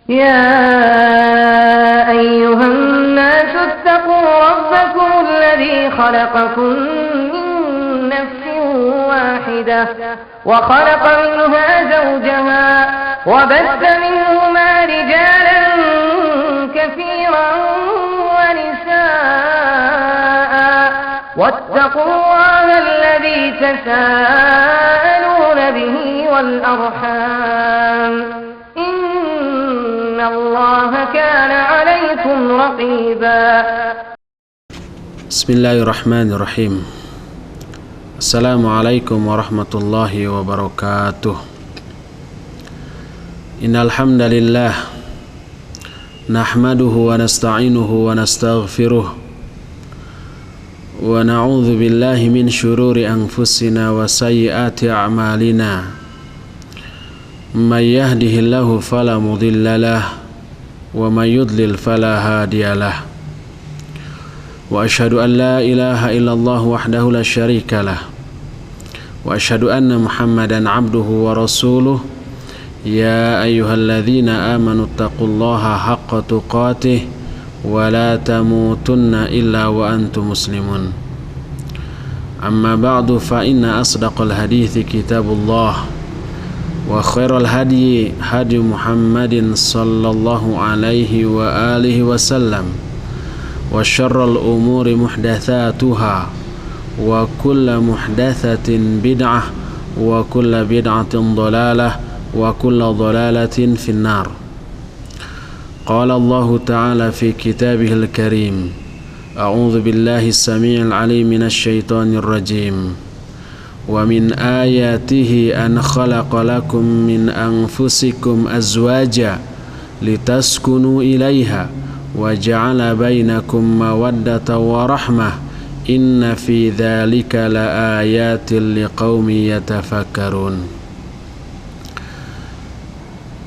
يا أيها الناس اتقوا ربكم الذي خلقكم من نفس واحدة وخلق منها زوجها وبث منهما رجالا كثيرا ونساء واتقوا الله الذي تساءلون به والأرحام إن الله كان عليكم رقيبا. بسم الله الرحمن الرحيم. السلام عليكم ورحمة الله وبركاته. إن الحمد لله نحمده ونستعينه ونستغفره ونعوذ بالله من شرور أنفسنا وسيئات أعمالنا من يهده الله فلا مضل له ومن يضلل فلا هادي له وأشهد أن لا إله إلا الله وحده لا شريك له وأشهد أن محمدا عبده ورسوله يا أيها الذين آمنوا اتقوا الله حق تقاته ولا تموتن إلا وأنتم مسلمون. أما بعد فإن أصدق الحديث كتاب الله وخير الهدي هدي محمد صلى الله عليه وآله وسلم وشر الأمور محدثاتها وكل محدثة بدعة وكل بدعة ضلالة وكل ضلالة في النار. قال الله تعالى في كتابه الكريم: أعوذ بالله السميع العليم من الشيطان الرجيم. ومن آياته أن خلق لكم من أنفسكم أزواجا لتسكنوا إليها وجعل بينكم مودة ورحمة إن في ذلك لآيات لقوم يتفكرون.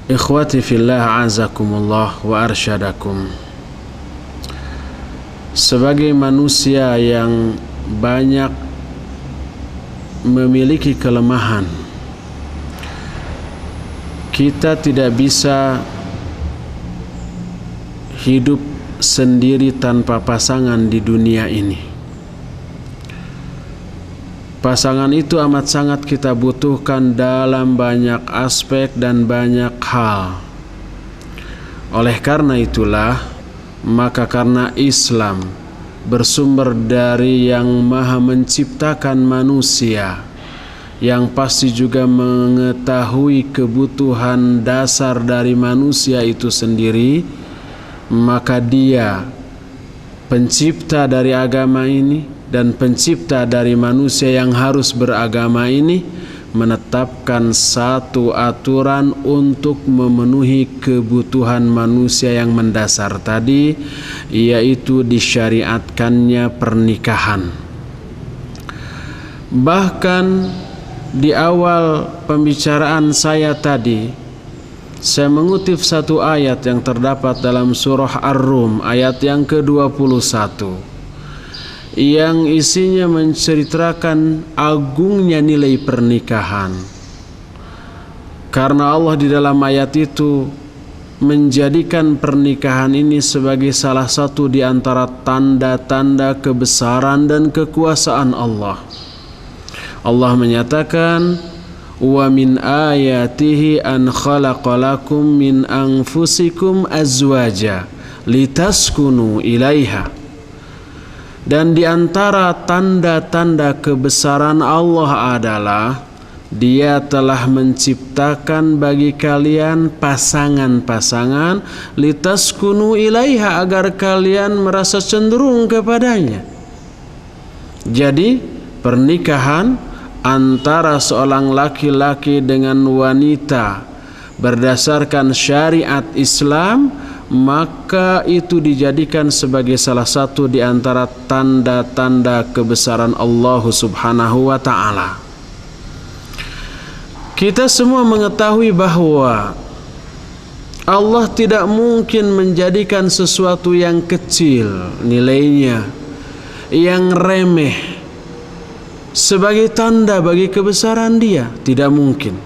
Ikhwati fillah azakumullah wa arsyadakum. Sebagai manusia yang banyak memiliki kelemahan, kita tidak bisa hidup sendiri tanpa pasangan di dunia ini. Pasangan itu amat sangat kita butuhkan dalam banyak aspek dan banyak hal. Oleh karena itulah, maka karena Islam bersumber dari yang Maha Menciptakan manusia, yang pasti juga mengetahui kebutuhan dasar dari manusia itu sendiri, maka Dia pencipta dari agama ini dan pencipta dari manusia yang harus beragama ini menetapkan satu aturan untuk memenuhi kebutuhan manusia yang mendasar tadi, yaitu disyariatkannya pernikahan. Bahkan di awal pembicaraan saya tadi, saya mengutip satu ayat yang terdapat dalam surah Ar-Rum ayat yang ke-21 yang isinya menceritakan agungnya nilai pernikahan. Karena Allah di dalam ayat itu menjadikan pernikahan ini sebagai salah satu di antara tanda-tanda kebesaran dan kekuasaan Allah. Allah menyatakan, wa min ayatihi an khalaqalakum min anfusikum azwaja litaskunu ilaiha. Dan di antara tanda-tanda kebesaran Allah adalah Dia telah menciptakan bagi kalian pasangan-pasangan litaskunu ilaiha, agar kalian merasa cenderung kepadanya. Jadi pernikahan antara seorang laki-laki dengan wanita berdasarkan syariat Islam, maka itu dijadikan sebagai salah satu di antara tanda-tanda kebesaran Allah Subhanahu wa ta'ala. Kita semua mengetahui bahwa Allah tidak mungkin menjadikan sesuatu yang kecil nilainya, yang remeh, sebagai tanda bagi kebesaran Dia. Tidak mungkin.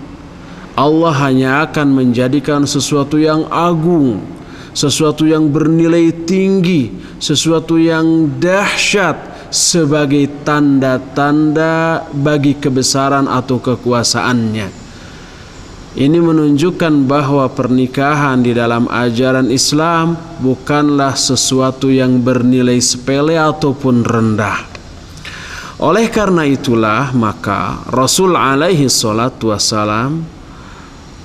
Allah hanya akan menjadikan sesuatu yang agung, sesuatu yang bernilai tinggi, sesuatu yang dahsyat sebagai tanda-tanda bagi kebesaran atau kekuasaannya. Ini menunjukkan bahwa pernikahan di dalam ajaran Islam bukanlah sesuatu yang bernilai sepele ataupun rendah. Oleh karena itulah maka Rasul alaihi salatu wassalam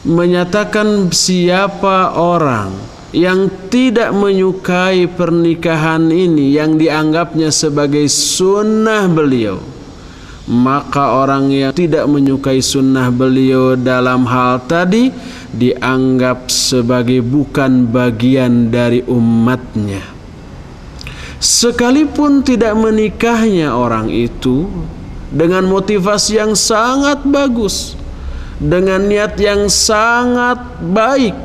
menyatakan siapa orang yang tidak menyukai pernikahan ini yang dianggapnya sebagai sunnah beliau, maka orang yang tidak menyukai sunnah beliau dalam hal tadi dianggap sebagai bukan bagian dari umatnya. Sekalipun tidak menikahnya orang itu dengan motivasi yang sangat bagus, dengan niat yang sangat baik,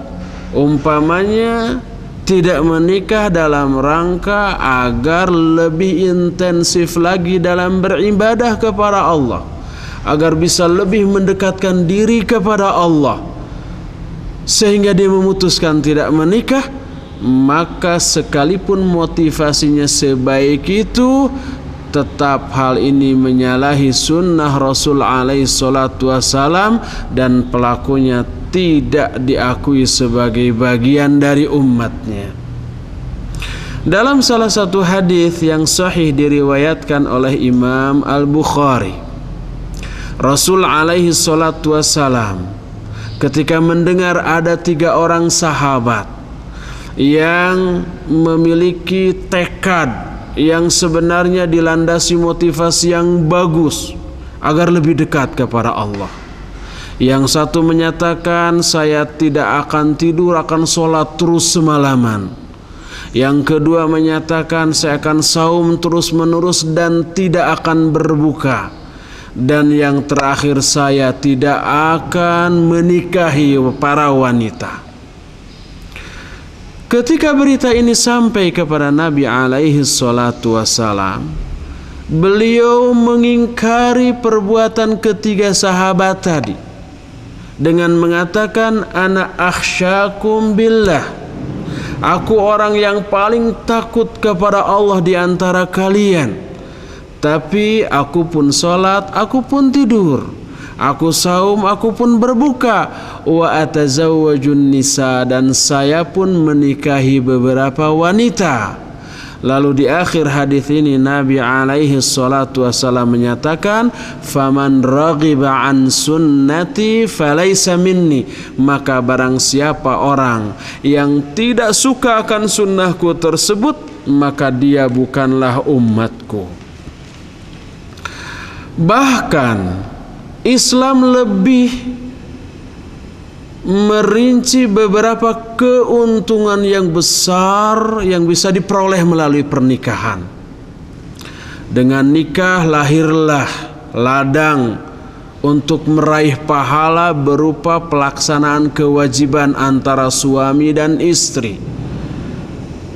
umpamanya tidak menikah dalam rangka agar lebih intensif lagi dalam beribadah kepada Allah, agar bisa lebih mendekatkan diri kepada Allah, sehingga dia memutuskan tidak menikah, maka sekalipun motivasinya sebaik itu, tetap hal ini menyalahi sunnah Rasul alaihi salatu wassalam dan pelakunya tidak diakui sebagai bagian dari umatnya. Dalam salah satu hadis yang sahih diriwayatkan oleh Imam Al-Bukhari, Rasul alaihi salatu wassalam ketika mendengar ada 3 orang sahabat yang memiliki tekad yang sebenarnya dilandasi motivasi yang bagus agar lebih dekat kepada Allah. Yang satu menyatakan, saya tidak akan tidur, akan sholat terus semalaman. Yang kedua menyatakan, saya akan saum terus menerus dan tidak akan berbuka. Dan yang terakhir, saya tidak akan menikahi para wanita. Ketika berita ini sampai kepada Nabi alaihi salatu wassalam, beliau mengingkari perbuatan ketiga sahabat tadi dengan mengatakan, ana akhsyakum billah, aku orang yang paling takut kepada Allah di antara kalian, tapi aku pun sholat, aku pun tidur, aku saum, aku pun berbuka, wa atazawwajun nisa, dan saya pun menikahi beberapa wanita. Lalu di akhir hadis ini Nabi alaihi salatu wassalam menyatakan, faman raghiba an sunnati falaysa minni, maka barang siapa orang yang tidak suka akan sunnahku tersebut, maka dia bukanlah umatku. Bahkan Islam lebih merinci beberapa keuntungan yang besar yang bisa diperoleh melalui pernikahan. Dengan nikah lahirlah ladang untuk meraih pahala berupa pelaksanaan kewajiban antara suami dan istri.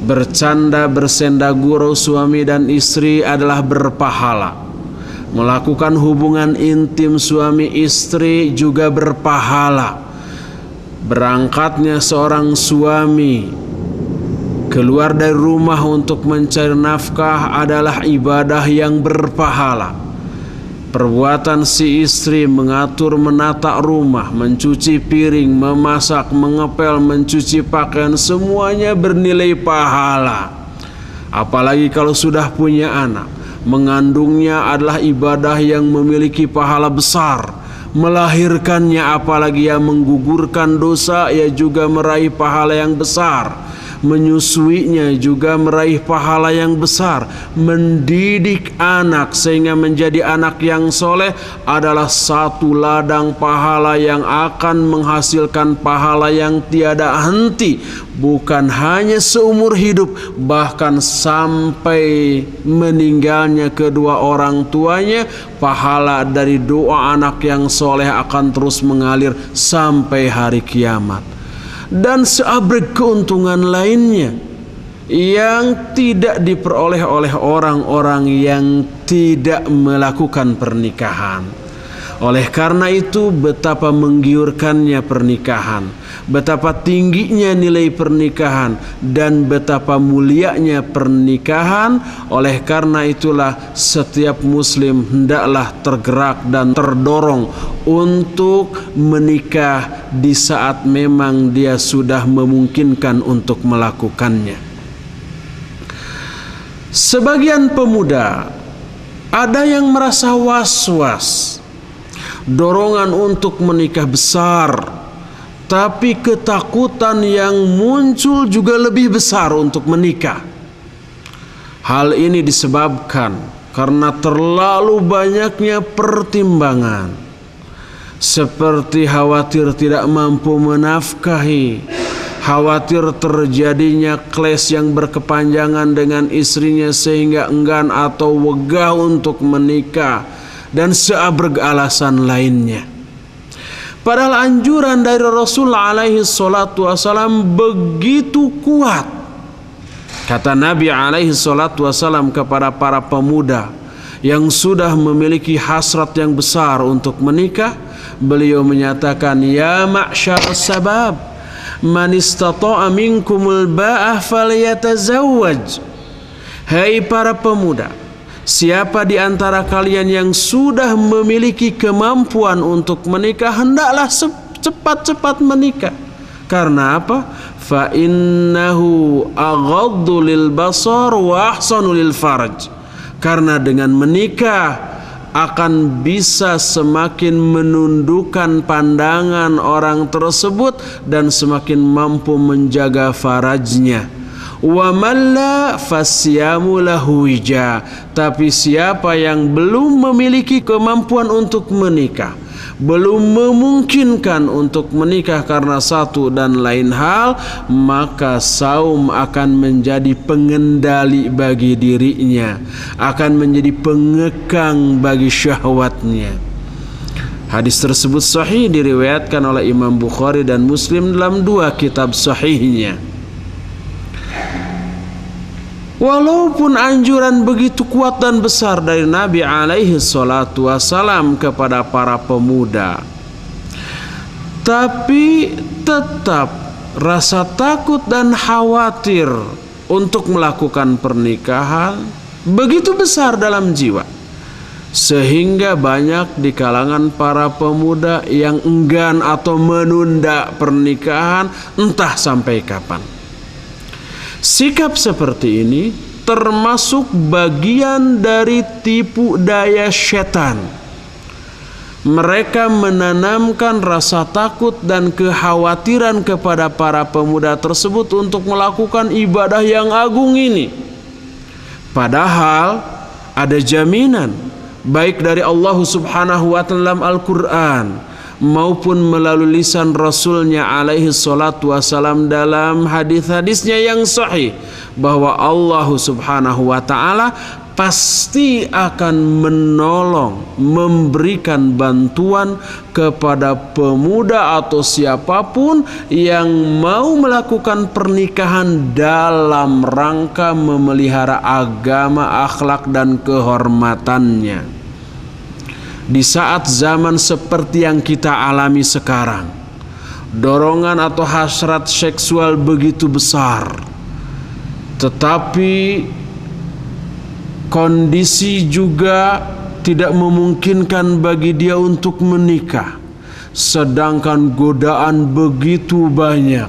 Bercanda bersenda gurau suami dan istri adalah berpahala. Melakukan hubungan intim suami istri juga berpahala. Berangkatnya seorang suami keluar dari rumah untuk mencari nafkah adalah ibadah yang berpahala. Perbuatan si istri mengatur menata rumah, mencuci piring, memasak, mengepel, mencuci pakaian, semuanya bernilai pahala. Apalagi kalau sudah punya anak, mengandungnya adalah ibadah yang memiliki pahala besar. Melahirkannya, apalagi yang menggugurkan dosa, ia juga meraih pahala yang besar. Menyusuinya juga meraih pahala yang besar. Mendidik anak sehingga menjadi anak yang soleh adalah satu ladang pahala yang akan menghasilkan pahala yang tiada henti, bukan hanya seumur hidup, bahkan sampai meninggalnya kedua orang tuanya. Pahala dari doa anak yang soleh akan terus mengalir sampai hari kiamat. Dan seabrek keuntungan lainnya yang tidak diperoleh oleh orang-orang yang tidak melakukan pernikahan. Oleh karena itu, betapa menggiurkannya pernikahan, betapa tingginya nilai pernikahan, dan betapa mulianya pernikahan. Oleh karena itulah setiap muslim hendaklah tergerak dan terdorong untuk menikah di saat memang dia sudah memungkinkan untuk melakukannya. Sebagian pemuda ada yang merasa was-was, dorongan untuk menikah besar, tapi ketakutan yang muncul juga lebih besar untuk menikah. Hal ini disebabkan karena terlalu banyaknya pertimbangan, seperti khawatir tidak mampu menafkahi, khawatir terjadinya clash yang berkepanjangan dengan istrinya sehingga enggan atau wegah untuk menikah, dan seabrek alasan lainnya. Padahal anjuran dari Rasul alaihi salatu wasalam begitu kuat. Kata Nabi alaihi salatu wasalam kepada para pemuda yang sudah memiliki hasrat yang besar untuk menikah, beliau menyatakan, ya ma'syar sabab, man istata'a minkumul ba'ah falyatazawwaj. Hai para pemuda, siapa di antara kalian yang sudah memiliki kemampuan untuk menikah, hendaklah cepat-cepat menikah. Karena apa? Fa innahu aghaddu lil basar wa ahsanu lil farj. Karena dengan menikah akan bisa semakin menundukkan pandangan orang tersebut dan semakin mampu menjaga farajnya. Wa man la fasyamu lahu wija. Tapi siapa yang belum memiliki kemampuan untuk menikah, belum memungkinkan untuk menikah karena satu dan lain hal, maka saum akan menjadi pengendali bagi dirinya, akan menjadi pengekang bagi syahwatnya. Hadis tersebut sahih, diriwayatkan oleh Imam Bukhari dan Muslim dalam dua kitab sahihnya. Walaupun anjuran begitu kuat dan besar dari Nabi alaihi salatu wasalam kepada para pemuda, tapi tetap rasa takut dan khawatir untuk melakukan pernikahan begitu besar dalam jiwa, sehingga banyak di kalangan para pemuda yang enggan atau menunda pernikahan entah sampai kapan. Sikap seperti ini termasuk bagian dari tipu daya setan. Mereka menanamkan rasa takut dan kekhawatiran kepada para pemuda tersebut untuk melakukan ibadah yang agung ini. Padahal ada jaminan baik dari Allah Subhanahu wa taala dalam Al-Qur'an maupun melalui lisan Rasulnya alaihi salatu wasalam dalam hadis-hadisnya yang sahih, bahwa Allah Subhanahu wa ta'ala pasti akan menolong, memberikan bantuan kepada pemuda atau siapapun yang mau melakukan pernikahan dalam rangka memelihara agama, akhlak dan kehormatannya. Di saat zaman seperti yang kita alami sekarang, dorongan atau hasrat seksual begitu besar, tetapi kondisi juga tidak memungkinkan bagi dia untuk menikah, sedangkan godaan begitu banyak.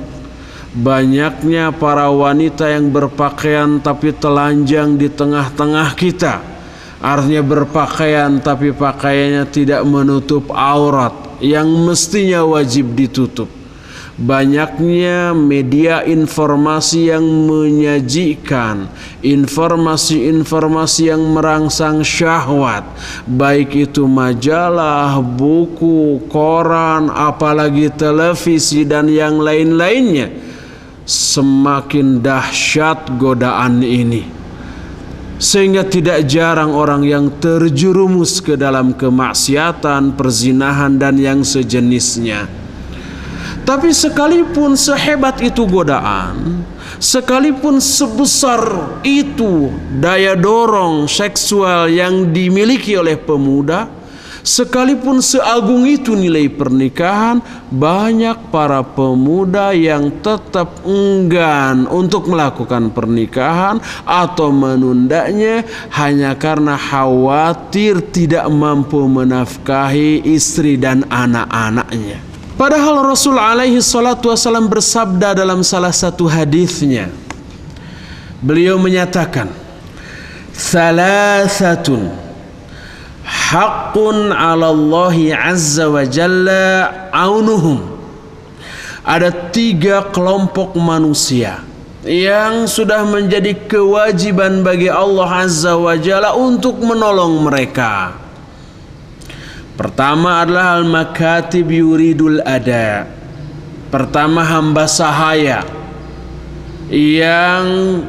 Banyaknya para wanita yang berpakaian tapi telanjang di tengah-tengah kita. Artinya berpakaian tapi pakaiannya tidak menutup aurat yang mestinya wajib ditutup. Banyaknya media informasi yang menyajikan informasi-informasi yang merangsang syahwat, baik itu majalah, buku, koran, apalagi televisi dan yang lain-lainnya. Semakin dahsyat godaan ini, sehingga tidak jarang orang yang terjerumus ke dalam kemaksiatan, perzinahan dan yang sejenisnya. Tapi sekalipun sehebat itu godaan, sekalipun sebesar itu daya dorong seksual yang dimiliki oleh pemuda, Sekalipun seagung itu nilai pernikahan, banyak para pemuda yang tetap enggan untuk melakukan pernikahan atau menundanya hanya karena khawatir tidak mampu menafkahi istri dan anak-anaknya. Padahal Rasul alaihi salatu wasallam bersabda dalam salah satu hadisnya, beliau menyatakan, "Thalathatun haqqun 'ala Allahi 'azza wa jalla aunuhum." Ada 3 kelompok manusia yang sudah menjadi kewajiban bagi Allah azza wa jalla untuk menolong mereka. Pertama adalah al-makatib yuridul ada. Pertama, hamba sahaya yang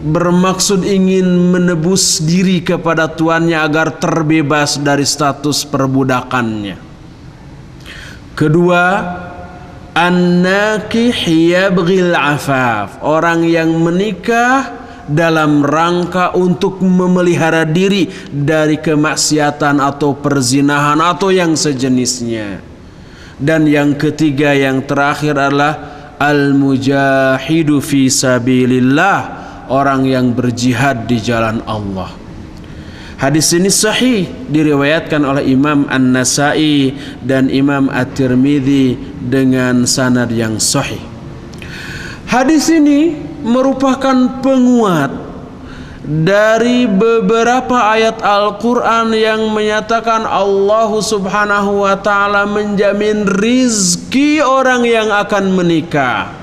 bermaksud ingin menebus diri kepada tuannya agar terbebas dari status perbudakannya. Kedua, an-nakih yabghil afaf, orang yang menikah dalam rangka untuk memelihara diri dari kemaksiatan atau perzinahan atau yang sejenisnya. Dan yang ketiga, yang terakhir adalah al-mujahidu fi sabilillah, orang yang berjihad di jalan Allah. Hadis ini sahih, diriwayatkan oleh Imam An-Nasai dan Imam At-Tirmidzi dengan sanad yang sahih. Hadis ini merupakan penguat dari beberapa ayat Al-Quran yang menyatakan Allah subhanahu wa ta'ala menjamin rizki orang yang akan menikah.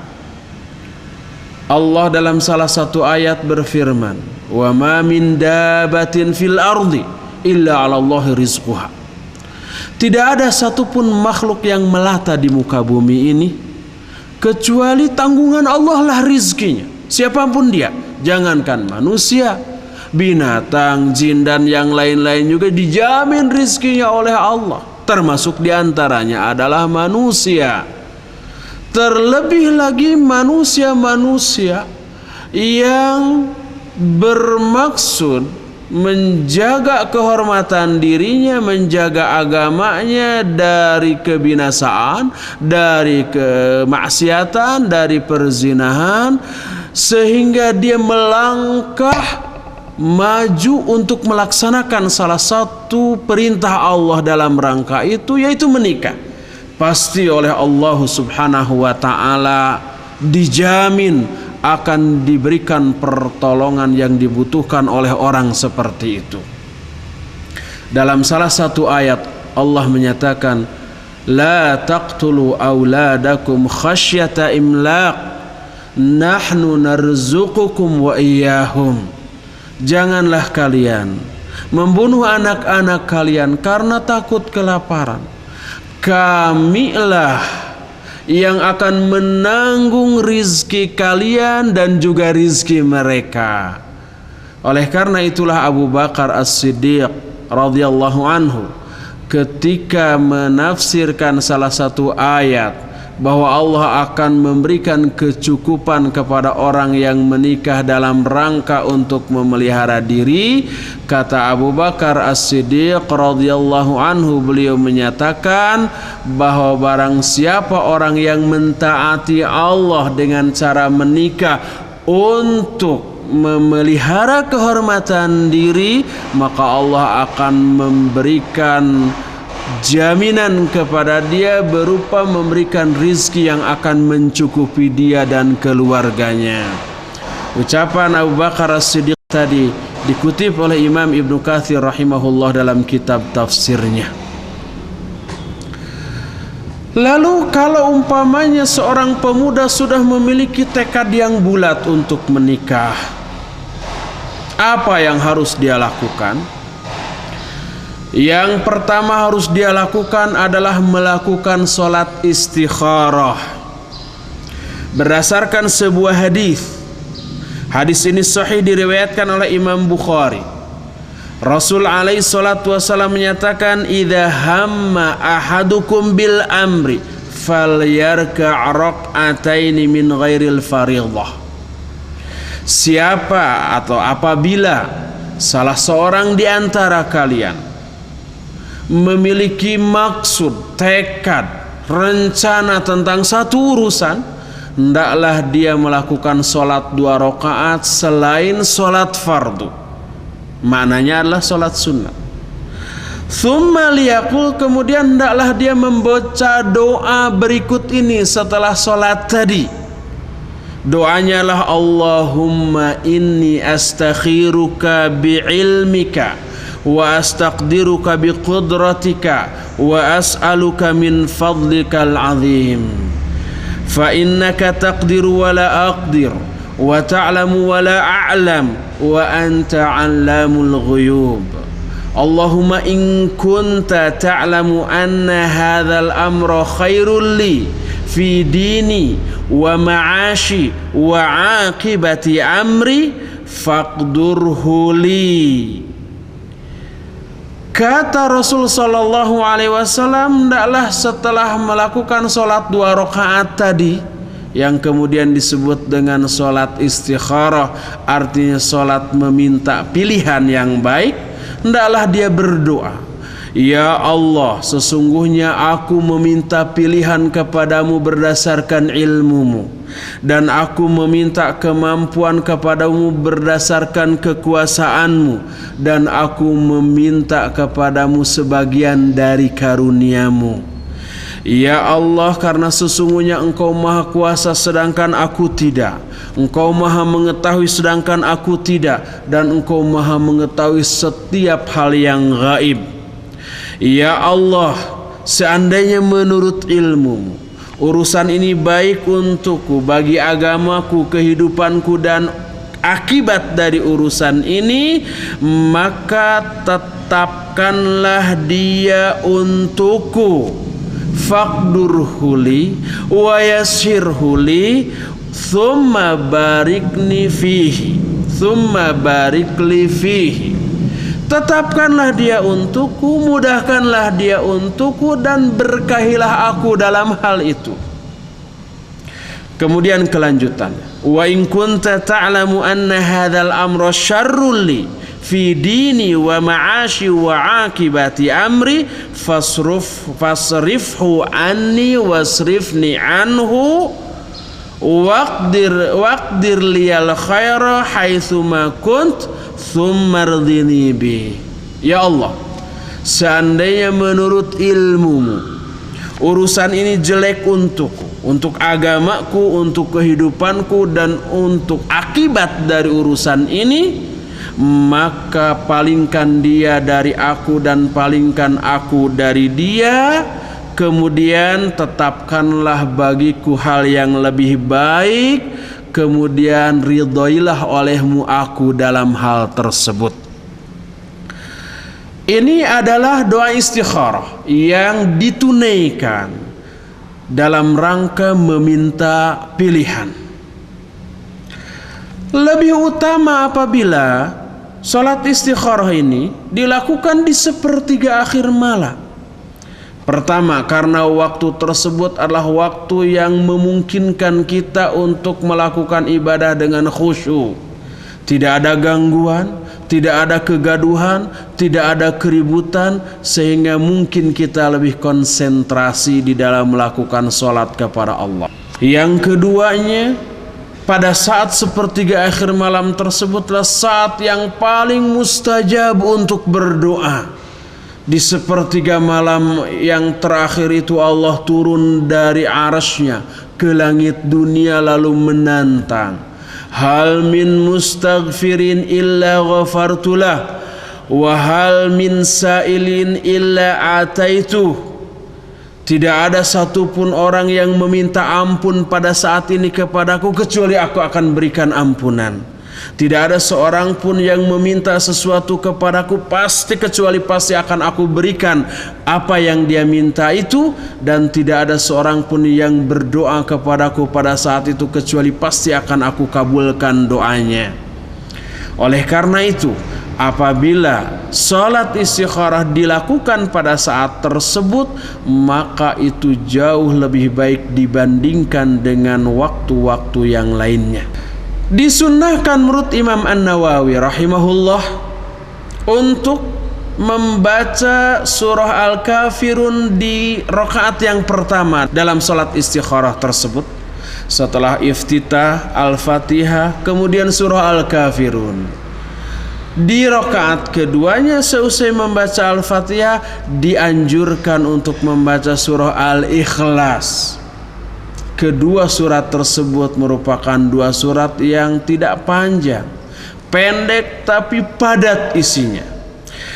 Allah dalam salah satu ayat berfirman, "Wa ma min dabatin fil ardi illa 'ala Allahi rizquha." Tidak ada satupun makhluk yang melata di muka bumi ini kecuali tanggungan Allah lah rizkinya. Siapapun dia, jangankan manusia, binatang, jin dan yang lain-lain juga dijamin rizkinya oleh Allah. Termasuk diantaranya adalah manusia. Terlebih lagi manusia-manusia yang bermaksud menjaga kehormatan dirinya, menjaga agamanya dari kebinasaan, dari kemaksiatan, dari perzinahan, sehingga dia melangkah maju untuk melaksanakan salah satu perintah Allah dalam rangka itu, yaitu menikah. Pasti oleh Allah subhanahu wa ta'ala dijamin akan diberikan pertolongan yang dibutuhkan oleh orang seperti itu. Dalam salah satu ayat Allah menyatakan, "La taqtulu auladakum khasyata imlaq, nahnu narzuqukum wa iyyahum." Janganlah kalian membunuh anak-anak kalian karena takut kelaparan. Kamilah yang akan menanggung rizki kalian dan juga rizki mereka. Oleh karena itulah Abu Bakar As-Siddiq radhiyallahu anhu ketika menafsirkan salah satu ayat bahwa Allah akan memberikan kecukupan kepada orang yang menikah dalam rangka untuk memelihara diri, kata Abu Bakar As-Siddiq radhiyallahu anhu, beliau menyatakan bahwa barang siapa orang yang mentaati Allah dengan cara menikah untuk memelihara kehormatan diri, maka Allah akan memberikan jaminan kepada dia berupa memberikan rizki yang akan mencukupi dia dan keluarganya. Ucapan Abu Bakar As-Siddiq tadi dikutip oleh Imam Ibnu Katsir rahimahullah dalam kitab tafsirnya. Lalu kalau umpamanya seorang pemuda sudah memiliki tekad yang bulat untuk menikah, apa yang harus dia lakukan? Yang pertama harus dia lakukan adalah melakukan sholat istikharah berdasarkan sebuah hadis. Hadis ini sahih, diriwayatkan oleh Imam Bukhari. Rasul alaihi salatu wasallam menyatakan, "Idza hamma ahadukum bil amri falyarka' rak'ataini min ghairil fardhah." Siapa atau apabila salah seorang di antara kalian memiliki maksud, tekad, rencana tentang satu urusan, hendaklah dia melakukan sholat 2 rakaat selain sholat fardu. Maknanya adalah sholat sunnah. Tsumma liyaqul, kemudian hendaklah dia membaca doa berikut ini setelah sholat tadi. Doanya adalah Allahumma inni astakhiruka bi'ilmika wa astaqdiruka biqudratika wa as'aluka min fadlikal azim. Fa innaka taqdiru wa la aqdir wa ta'lamu wa la a'lam wa anta 'allamul ghuyub. Allahumma in kunta ta'lamu anna hadzal amra khairul li fi dini wa ma'ashi wa 'aqibati amri faqdurhu li. Kata Rasul sallallahu alaihi wasallam, hendaklah setelah melakukan sholat 2 rakaat tadi, yang kemudian disebut dengan sholat istikharah, artinya sholat meminta pilihan yang baik, hendaklah dia berdoa, ya Allah, sesungguhnya aku meminta pilihan kepadamu berdasarkan ilmumu, dan aku meminta kemampuan kepadamu berdasarkan kekuasaanmu, dan aku meminta kepadamu sebagian dari karuniamu. Ya Allah, karena sesungguhnya Engkau maha kuasa sedangkan aku tidak, Engkau maha mengetahui sedangkan aku tidak, dan Engkau maha mengetahui setiap hal yang gaib. Ya Allah, seandainya menurut ilmumu urusan ini baik untukku, bagi agamaku, kehidupanku, dan akibat dari urusan ini, maka tetapkanlah dia untukku. Faqdurhu li wa yassirhu li thumma barikni fihi, thumma barikli fihi. Tetapkanlah dia untukku, mudahkanlah dia untukku, dan berkahilah aku dalam hal itu. Kemudian kelanjutan, wa in kunta ta'lamu anna hadzal amra syarrul li fi dini wa ma'ashi wa akibati amri fasrifhu anni wasrifni anhu waqdir liyal khaira haitsu ma kunt thumma rdini bi. Ya Allah, seandainya menurut ilmumu urusan ini jelek untukku, untuk agamaku, untuk kehidupanku, dan untuk akibat dari urusan ini, maka palingkan dia dari aku dan palingkan aku dari dia. Kemudian tetapkanlah bagiku hal yang lebih baik, kemudian ridhoilah olehmu aku dalam hal tersebut. Ini adalah doa istikharah yang ditunaikan dalam rangka meminta pilihan. Lebih utama apabila sholat istikharah ini dilakukan di sepertiga akhir malam. Pertama, karena waktu tersebut adalah waktu yang memungkinkan kita untuk melakukan ibadah dengan khusyuk. Tidak ada gangguan, tidak ada kegaduhan, tidak ada keributan, sehingga mungkin kita lebih konsentrasi di dalam melakukan sholat kepada Allah. Yang keduanya, pada saat sepertiga akhir malam tersebutlah saat yang paling mustajab untuk berdoa. Di sepertiga malam yang terakhir itu Allah turun dari arasy-Nya ke langit dunia lalu menantang, hal min mustaghfirin illa ghafartulah wa hal min sa'ilin illa ataituh. Tidak ada satupun orang yang meminta ampun pada saat ini kepadaku kecuali aku akan berikan ampunan. Tidak ada seorang pun yang meminta sesuatu kepadaku kecuali pasti akan aku berikan apa yang dia minta itu, dan tidak ada seorang pun yang berdoa kepadaku pada saat itu kecuali pasti akan aku kabulkan doanya. Oleh karena itu, apabila sholat istikharah dilakukan pada saat tersebut, maka itu jauh lebih baik dibandingkan dengan waktu-waktu yang lainnya. Disunnahkan menurut Imam An-Nawawi rahimahullah untuk membaca surah Al-Kafirun di rakaat yang pertama dalam salat istikharah tersebut. Setelah iftitah Al-Fatihah, kemudian surah Al-Kafirun. Di rakaat keduanya seusai membaca Al-Fatihah dianjurkan untuk membaca surah Al-Ikhlas. Kedua surat tersebut merupakan dua surat yang tidak panjang, pendek tapi padat isinya.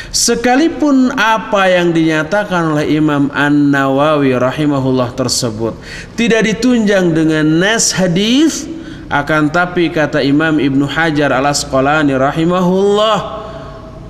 Sekalipun apa yang dinyatakan oleh Imam An-Nawawi rahimahullah tersebut tidak ditunjang dengan nas hadis, akan tapi kata Imam Ibnu Hajar Al-Asqalani rahimahullah,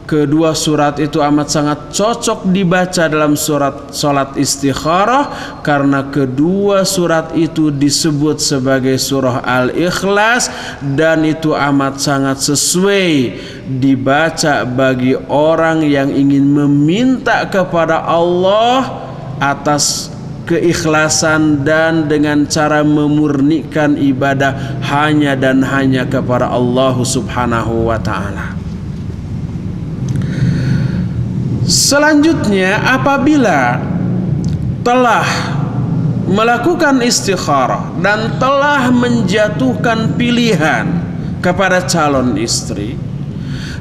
kedua surat itu amat sangat cocok dibaca dalam salat istikharah karena kedua surat itu disebut sebagai surah Al-Ikhlas dan itu amat sangat sesuai dibaca bagi orang yang ingin meminta kepada Allah atas keikhlasan dan dengan cara memurnikan ibadah hanya dan hanya kepada Allah Subhanahu wa ta'ala. Selanjutnya, apabila telah melakukan istikharah dan telah menjatuhkan pilihan kepada calon istri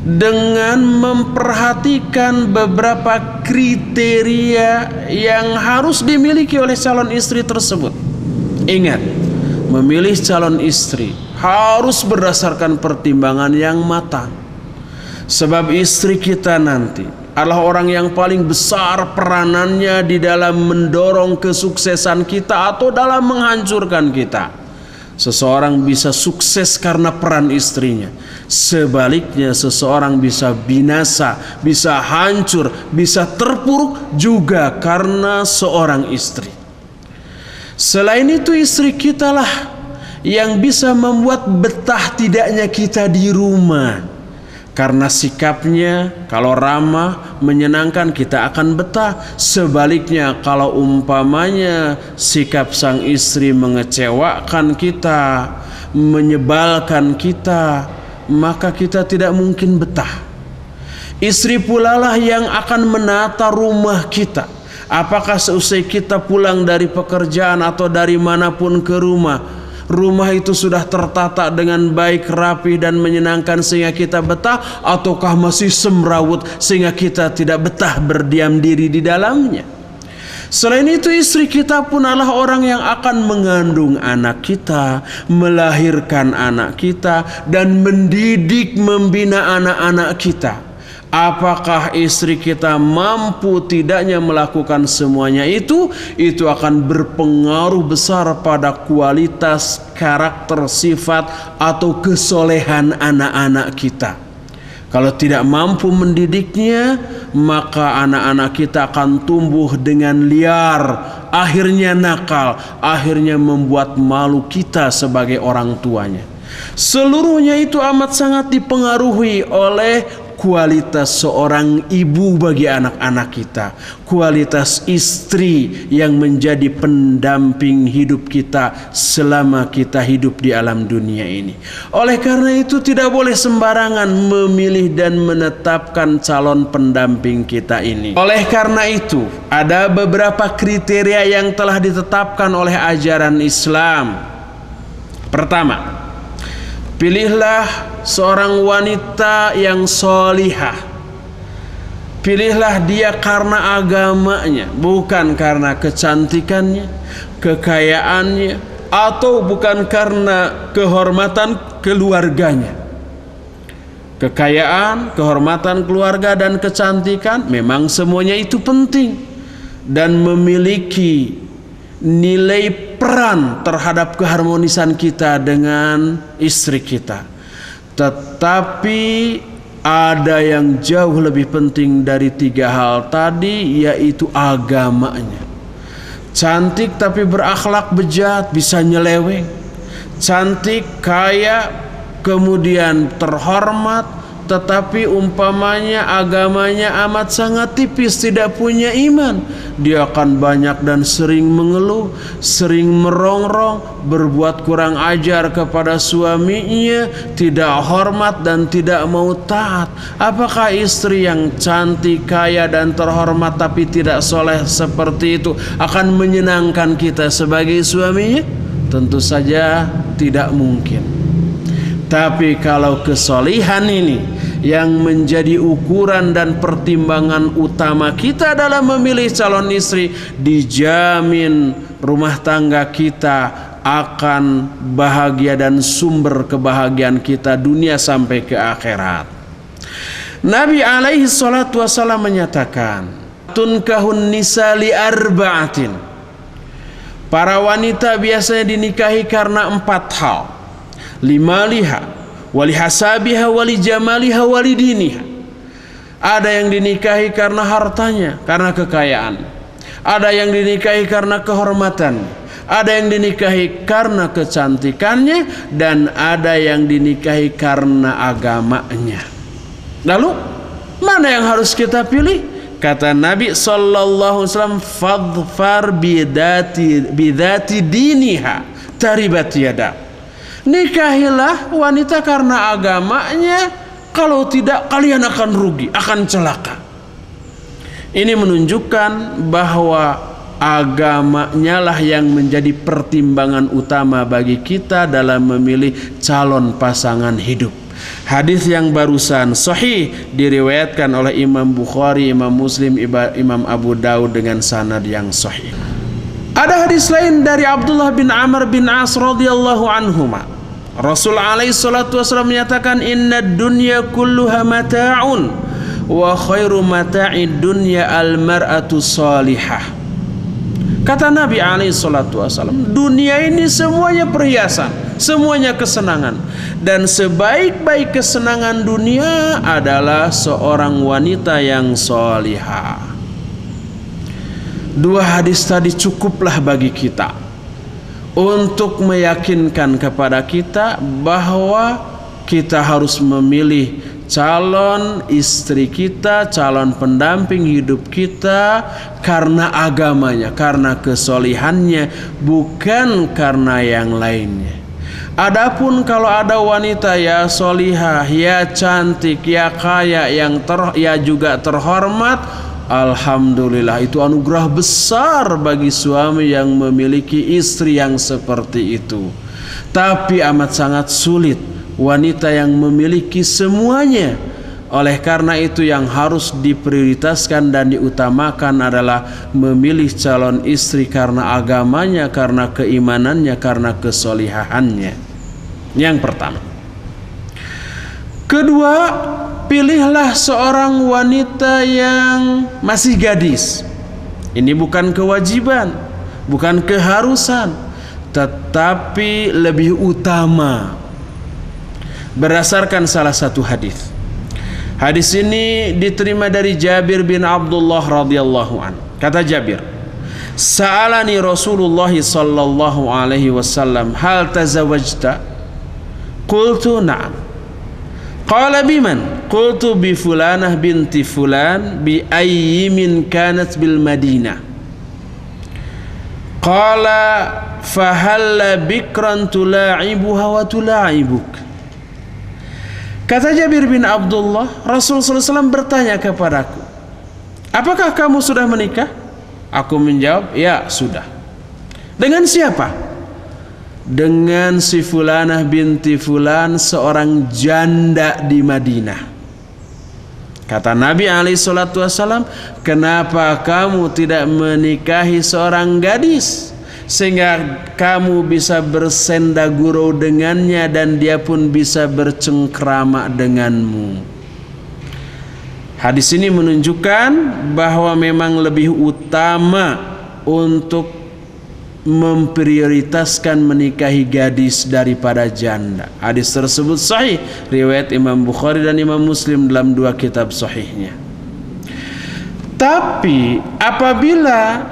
dengan memperhatikan beberapa kriteria yang harus dimiliki oleh calon istri tersebut. Ingat, memilih calon istri harus berdasarkan pertimbangan yang matang. Sebab istri kita nanti adalah orang yang paling besar peranannya di dalam mendorong kesuksesan kita atau dalam menghancurkan kita. Seseorang bisa sukses karena peran istrinya. Sebaliknya seseorang bisa binasa, bisa hancur, bisa terpuruk juga karena seorang istri. Selain itu istri kitalah yang bisa membuat betah tidaknya kita di rumah. Karena sikapnya kalau ramah, menyenangkan, kita akan betah. Sebaliknya kalau umpamanya sikap sang istri mengecewakan kita, menyebalkan kita, maka kita tidak mungkin betah. Istri pula lah yang akan menata rumah kita. Apakah seusai kita pulang dari pekerjaan atau dari manapun ke rumah itu sudah tertata dengan baik, rapi dan menyenangkan sehingga kita betah, ataukah masih semrawut sehingga kita tidak betah berdiam diri di dalamnya. Selain itu istri kita pun adalah orang yang akan mengandung anak kita, melahirkan anak kita dan mendidik, membina anak-anak kita. Apakah istri kita mampu tidaknya melakukan semuanya itu akan berpengaruh besar pada kualitas, karakter, sifat atau kesolehan anak-anak kita. Kalau tidak mampu mendidiknya, maka anak-anak kita akan tumbuh dengan liar, akhirnya nakal, akhirnya membuat malu kita sebagai orang tuanya. Seluruhnya itu amat sangat dipengaruhi oleh kualitas seorang ibu bagi anak-anak kita, kualitas istri yang menjadi pendamping hidup kita selama kita hidup di alam dunia ini. Oleh karena itu tidak boleh sembarangan memilih dan menetapkan calon pendamping kita ini. Oleh karena itu ada beberapa kriteria yang telah ditetapkan oleh ajaran Islam. Pertama, pilihlah seorang wanita yang solihah. Pilihlah dia karena agamanya, bukan karena kecantikannya, kekayaannya, atau bukan karena kehormatan keluarganya. Kekayaan, kehormatan keluarga dan kecantikan memang semuanya itu penting dan memiliki nilai peran terhadap keharmonisan kita dengan istri kita. Tetapi ada yang jauh lebih penting dari tiga hal tadi, yaitu agamanya. Cantik tapi berakhlak bejat, bisa nyeleweng. Cantik, kaya, kemudian terhormat, tetapi umpamanya agamanya amat sangat tipis, tidak punya iman, dia akan banyak dan sering mengeluh, sering merongrong, berbuat kurang ajar kepada suaminya, tidak hormat dan tidak mau taat. Apakah istri yang cantik, kaya dan terhormat tapi tidak soleh seperti itu akan menyenangkan kita sebagai suaminya? Tentu saja tidak mungkin. Tapi kalau kesolihan ini yang menjadi ukuran dan pertimbangan utama kita dalam memilih calon istri, dijamin rumah tangga kita akan bahagia dan sumber kebahagiaan kita dunia sampai ke akhirat. Nabi alaihi salatu wasallam menyatakan, tunkahun nisa li arba'atin. Para wanita biasanya dinikahi karena 4 hal. Limaliha, walihasabiha, walijamaliha, walidiniha. Ada yang dinikahi karena hartanya, karena kekayaan. Ada yang dinikahi karena kehormatan. Ada yang dinikahi karena kecantikannya, dan ada yang dinikahi karena agamanya. Lalu mana yang harus kita pilih? Kata Nabi sallallahu alaihi wasallam, fadfar bidati diniha taribat yada. Nikahilah wanita karena agamanya, kalau tidak kalian akan rugi, akan celaka. Ini menunjukkan bahwa agamanya lah yang menjadi pertimbangan utama bagi kita dalam memilih calon pasangan hidup. Hadis yang barusan sahih diriwayatkan oleh Imam Bukhari, Imam Muslim, Imam Abu Daud dengan sanad yang sahih. Ada hadis lain dari Abdullah bin Amr bin As radhiyallahu anhuma. Rasul alaihi salatu wasallam menyatakan, inna dunya kulluha mata'un wa khairu mata'id dunya al-mar'atu salihah. Kata Nabi alaihi salatu wasallam, dunia ini semuanya perhiasan, semuanya kesenangan, dan sebaik-baik kesenangan dunia adalah seorang wanita yang salihah. 2 hadis tadi cukuplah bagi kita untuk meyakinkan kepada kita bahwa kita harus memilih calon istri kita, calon pendamping hidup kita karena agamanya, karena kesolihannya, bukan karena yang lainnya. Adapun kalau ada wanita ya solihah, ya cantik, ya kaya, ya juga terhormat, alhamdulillah, itu anugerah besar bagi suami yang memiliki istri yang seperti itu. Tapi amat sangat sulit wanita yang memiliki semuanya. Oleh karena itu yang harus diprioritaskan dan diutamakan adalah memilih calon istri karena agamanya, karena keimanannya, karena kesolihahannya. Yang pertama. Kedua, pilihlah seorang wanita yang masih gadis. Ini bukan kewajiban, bukan keharusan, tetapi lebih utama berdasarkan salah satu hadis. Hadis ini diterima dari Jabir bin Abdullah radhiyallahu anhu. Kata Jabir, sa'alani Rasulullah sallallahu alaihi wasallam, hal tazawwajta? Qultu na'am. Qala biman? Qultu bi fulanah binti fulan bi ayyimin kanat bil Madinah. Qala fahalla bikran tula'ibuha wa tula'ibuk. Kata Jabir bin Abdullah, Rasulullah SAW bertanya kepadaku, apakah kamu sudah menikah? Aku menjawab, ya sudah. Dengan siapa? Dengan si fulanah binti fulan, seorang janda di Madinah. Kata Nabi SAW, kenapa kamu tidak menikahi seorang gadis sehingga kamu bisa bersenda gurau dengannya dan dia pun bisa bercengkrama denganmu? Hadis ini menunjukkan bahwa memang lebih utama untuk memprioritaskan menikahi gadis daripada janda. Hadis tersebut sahih, riwayat Imam Bukhari dan Imam Muslim dalam 2 kitab sahihnya. Tapi apabila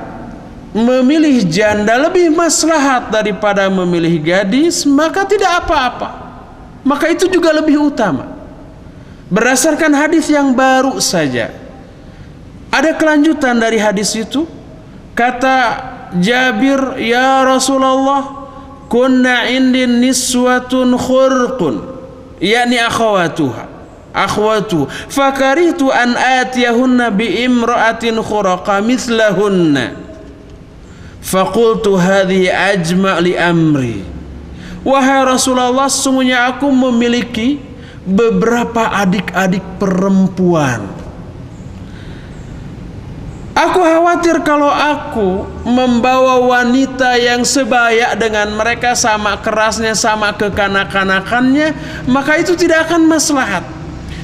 memilih janda lebih maslahat daripada memilih gadis, maka tidak apa-apa, maka itu juga lebih utama. berdasarkan hadis yang baru saja. Ada kelanjutan dari hadis itu. Kata Jabir, ya Rasulullah, kunna indin niswatun khurqun, yakni akhwatu, fakarihtu an atiyahunna bi imra'atin khuraqa mithlahunna, faqultu hadhihi ajma' li amri. Wahai Rasulullah, sesungguhnya aku memiliki beberapa adik-adik perempuan. Aku khawatir kalau aku membawa wanita yang sebaya dengan mereka, sama kerasnya, sama kekanak-kanakannya, maka itu tidak akan maslahat.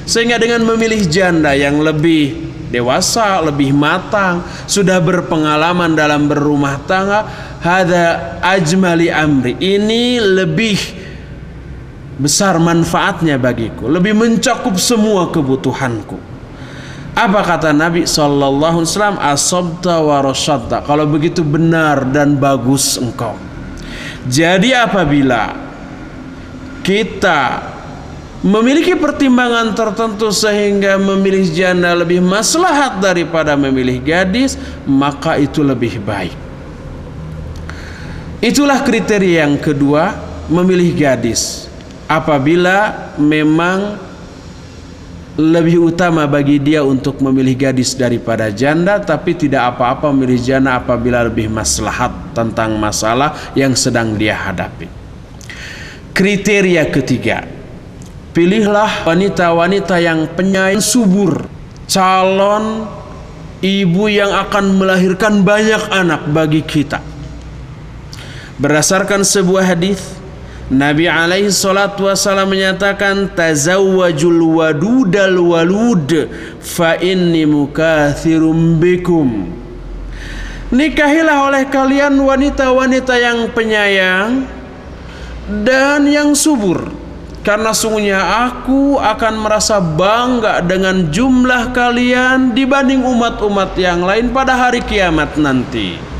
Sehingga dengan memilih janda yang lebih dewasa, lebih matang, sudah berpengalaman dalam berumah tangga, hadza ajmali amri, ini lebih besar manfaatnya bagiku, lebih mencakup semua kebutuhanku. Apa kata Nabi sallallahu alaihi wasallam? Asabta wa rasyadta. Kalau begitu benar dan bagus engkau. Jadi apabila kita memiliki pertimbangan tertentu sehingga memilih janda lebih maslahat daripada memilih gadis, maka itu lebih baik. Itulah kriteria yang kedua, memilih gadis. Apabila memang lebih utama bagi dia untuk memilih gadis daripada janda, tapi tidak apa-apa memilih janda apabila lebih maslahat tentang masalah yang sedang dia hadapi. Kriteria ketiga, pilihlah wanita-wanita yang penyayang, subur, calon ibu yang akan melahirkan banyak anak bagi kita. Berdasarkan sebuah hadis, Nabi alaihi salatu wasallam menyatakan, tazawwajul wadudal walud fa inni mukathirum bikum. Nikahilah oleh kalian wanita-wanita yang penyayang dan yang subur, karena sungguhnya aku akan merasa bangga dengan jumlah kalian dibanding umat-umat yang lain pada hari kiamat nanti.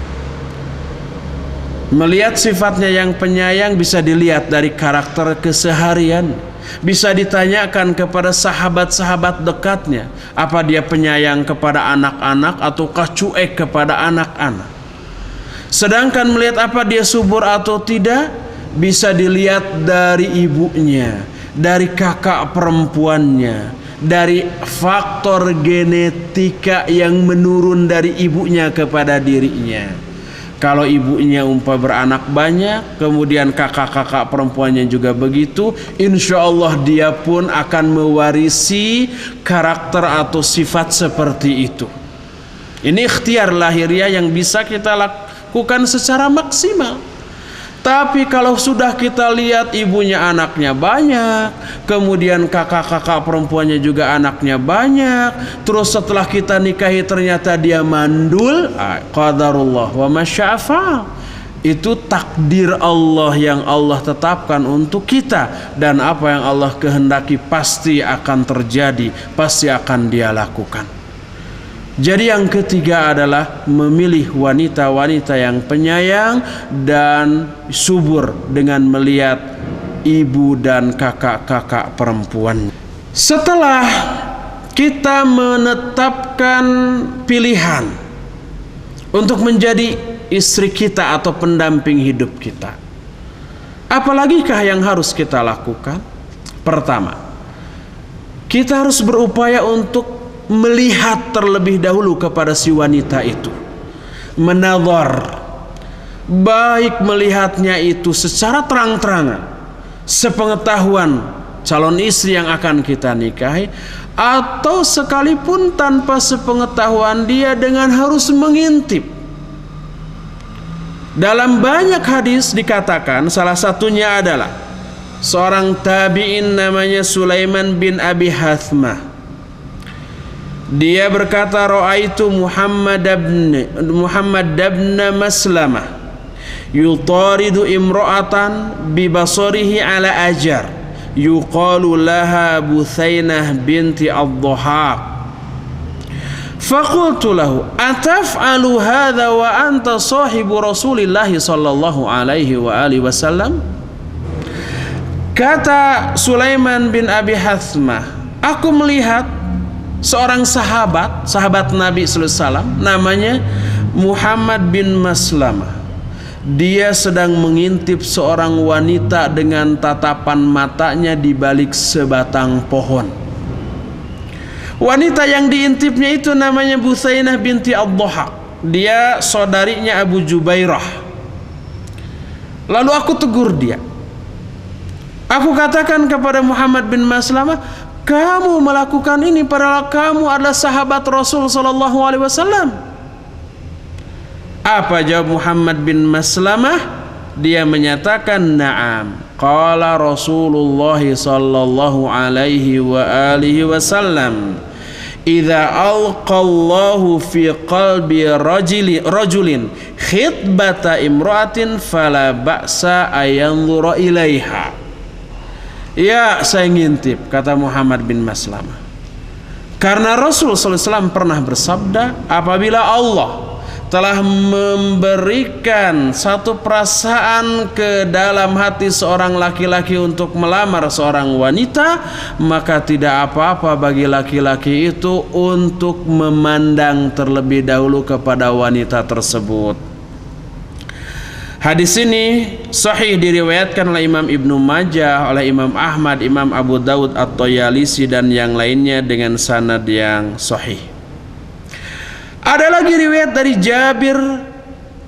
Melihat sifatnya yang penyayang bisa dilihat dari karakter keseharian. Bisa ditanyakan kepada sahabat-sahabat dekatnya, apa dia penyayang kepada anak-anak ataukah cuek kepada anak-anak. Sedangkan melihat apa dia subur atau tidak, bisa dilihat dari ibunya, dari kakak perempuannya, dari faktor genetika yang menurun dari ibunya kepada dirinya. Kalau ibunya beranak banyak, kemudian kakak-kakak perempuannya juga begitu, insya Allah dia pun akan mewarisi karakter atau sifat seperti itu. Ini ikhtiar lahiriah yang bisa kita lakukan secara maksimal. Tapi kalau sudah kita lihat ibunya anaknya banyak, kemudian kakak-kakak perempuannya juga anaknya banyak, terus setelah kita nikahi ternyata dia mandul, qadarullah wa masya'fa. Itu takdir Allah yang Allah tetapkan untuk kita, dan apa yang Allah kehendaki pasti akan terjadi, pasti akan dia lakukan. Jadi yang ketiga adalah memilih wanita-wanita yang penyayang dan subur dengan melihat ibu dan kakak-kakak perempuan. Setelah kita menetapkan pilihan untuk menjadi istri kita atau pendamping hidup kita, apalagikah yang harus kita lakukan? Pertama, kita harus berupaya untuk melihat terlebih dahulu kepada si wanita itu, menadhar, baik melihatnya itu secara terang-terangan, sepengetahuan calon istri yang akan kita nikahi, atau sekalipun tanpa sepengetahuan dia dengan harus mengintip. Dalam banyak hadis dikatakan, salah satunya adalah seorang tabi'in namanya Sulaiman bin Abi Hathmah. Dia berkata, ra'aitu Muhammad ibn Maslamah yutaridu imra'atan bibasarihi ala ajar yuqalu laha Buthainah binti Ad-Dhahhak. Faqultu lahu ataf'alu hadha wa anta sahibu Rasulillah sallallahu alaihi wa alihi wasallam. Kata Sulaiman bin Abi Hathmah, aku melihat seorang sahabat Nabi sallallahu alaihi wasallam, namanya Muhammad bin Maslamah. Dia sedang mengintip seorang wanita dengan tatapan matanya di balik sebatang pohon. Wanita yang diintipnya itu namanya Buthainah binti Ad-Dhahak. Dia saudarinya Abu Jubairah. Lalu aku tegur dia. Aku katakan kepada Muhammad bin Maslamah, kamu melakukan ini padahal kamu adalah sahabat Rasul sallallahu alaihi wasallam. Apa jawab Muhammad bin Maslamah? Dia menyatakan, na'am. Qala Rasulullah sallallahu alaihi wa alihi wasallam, idza alqallahu fi qalbi rajulin khitbata imra'atin fala ba'sa ayanzura ilaiha. Ya, saya ngintip, kata Muhammad bin Maslamah. Karena Rasul sallallahu alaihi wasallam pernah bersabda, apabila Allah telah memberikan satu perasaan ke dalam hati seorang laki-laki untuk melamar seorang wanita, maka tidak apa-apa bagi laki-laki itu untuk memandang terlebih dahulu kepada wanita tersebut. Hadis ini sahih diriwayatkan oleh Imam Ibnu Majah, oleh Imam Ahmad, Imam Abu Daud At-Tayalisi dan yang lainnya dengan sanad yang sahih. Ada lagi riwayat dari Jabir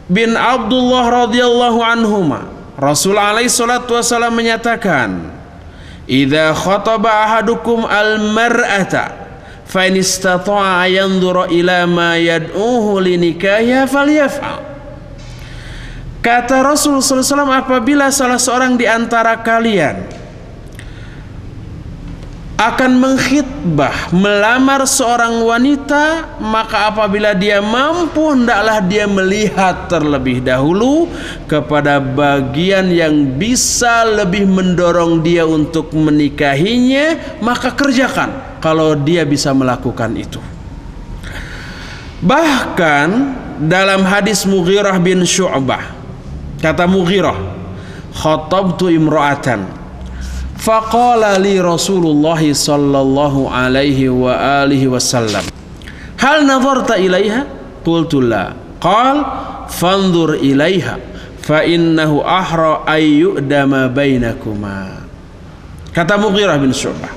bin Abdullah radhiyallahu anhuma. Rasul alaihi salatu wasallam menyatakan, "Idza khataba ahadukum al-mar'ata fa in istata'a yanzura ila ma yad'uhu li nikahiha falyaf'al." Kata Rasul sallallahu alaihi wasallam, apabila salah seorang di antara kalian akan mengkhitbah, melamar seorang wanita, maka apabila dia mampu, hendaklah dia melihat terlebih dahulu kepada bagian yang bisa lebih mendorong dia untuk menikahinya, maka kerjakan kalau dia bisa melakukan itu. Bahkan dalam hadis Mughirah bin Syu'bah, kata Mughirah, khatabtu imra'atan faqala li Rasulullah sallallahu alaihi wa alihi wasallam, hal nadharta ilaiha? Qultu la. Qal fanzur ilaiha fa innahu ahra ay yu'dama bainakuma. Kata Mughirah bin Syu'bah,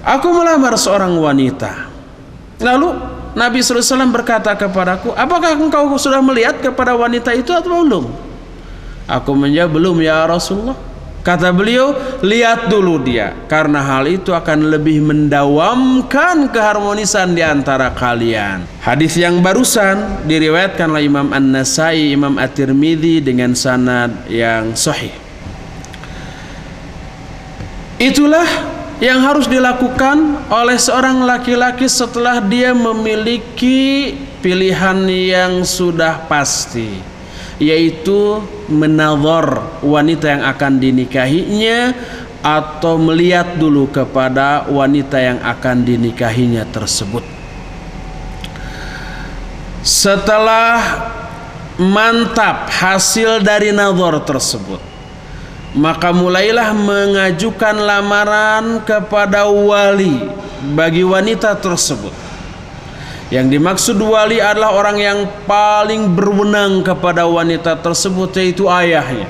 aku melamar seorang wanita. Lalu Nabi sallallahu alaihi wasallam berkata kepadaku, apakah engkau sudah melihat kepada wanita itu atau belum? Aku menjawab, belum ya Rasulullah. Kata beliau, lihat dulu dia, karena hal itu akan lebih mendawamkan keharmonisan di antara kalian. Hadis yang barusan diriwayatkan oleh Imam An-Nasai, Imam At-Tirmidzi dengan sanad yang sahih. Itulah yang harus dilakukan oleh seorang laki-laki setelah dia memiliki pilihan yang sudah pasti, yaitu menazar wanita yang akan dinikahinya atau melihat dulu kepada wanita yang akan dinikahinya tersebut. Setelah mantap hasil dari nazar tersebut, maka mulailah mengajukan lamaran kepada wali bagi wanita tersebut. Yang dimaksud wali adalah orang yang paling berwenang kepada wanita tersebut, yaitu ayahnya.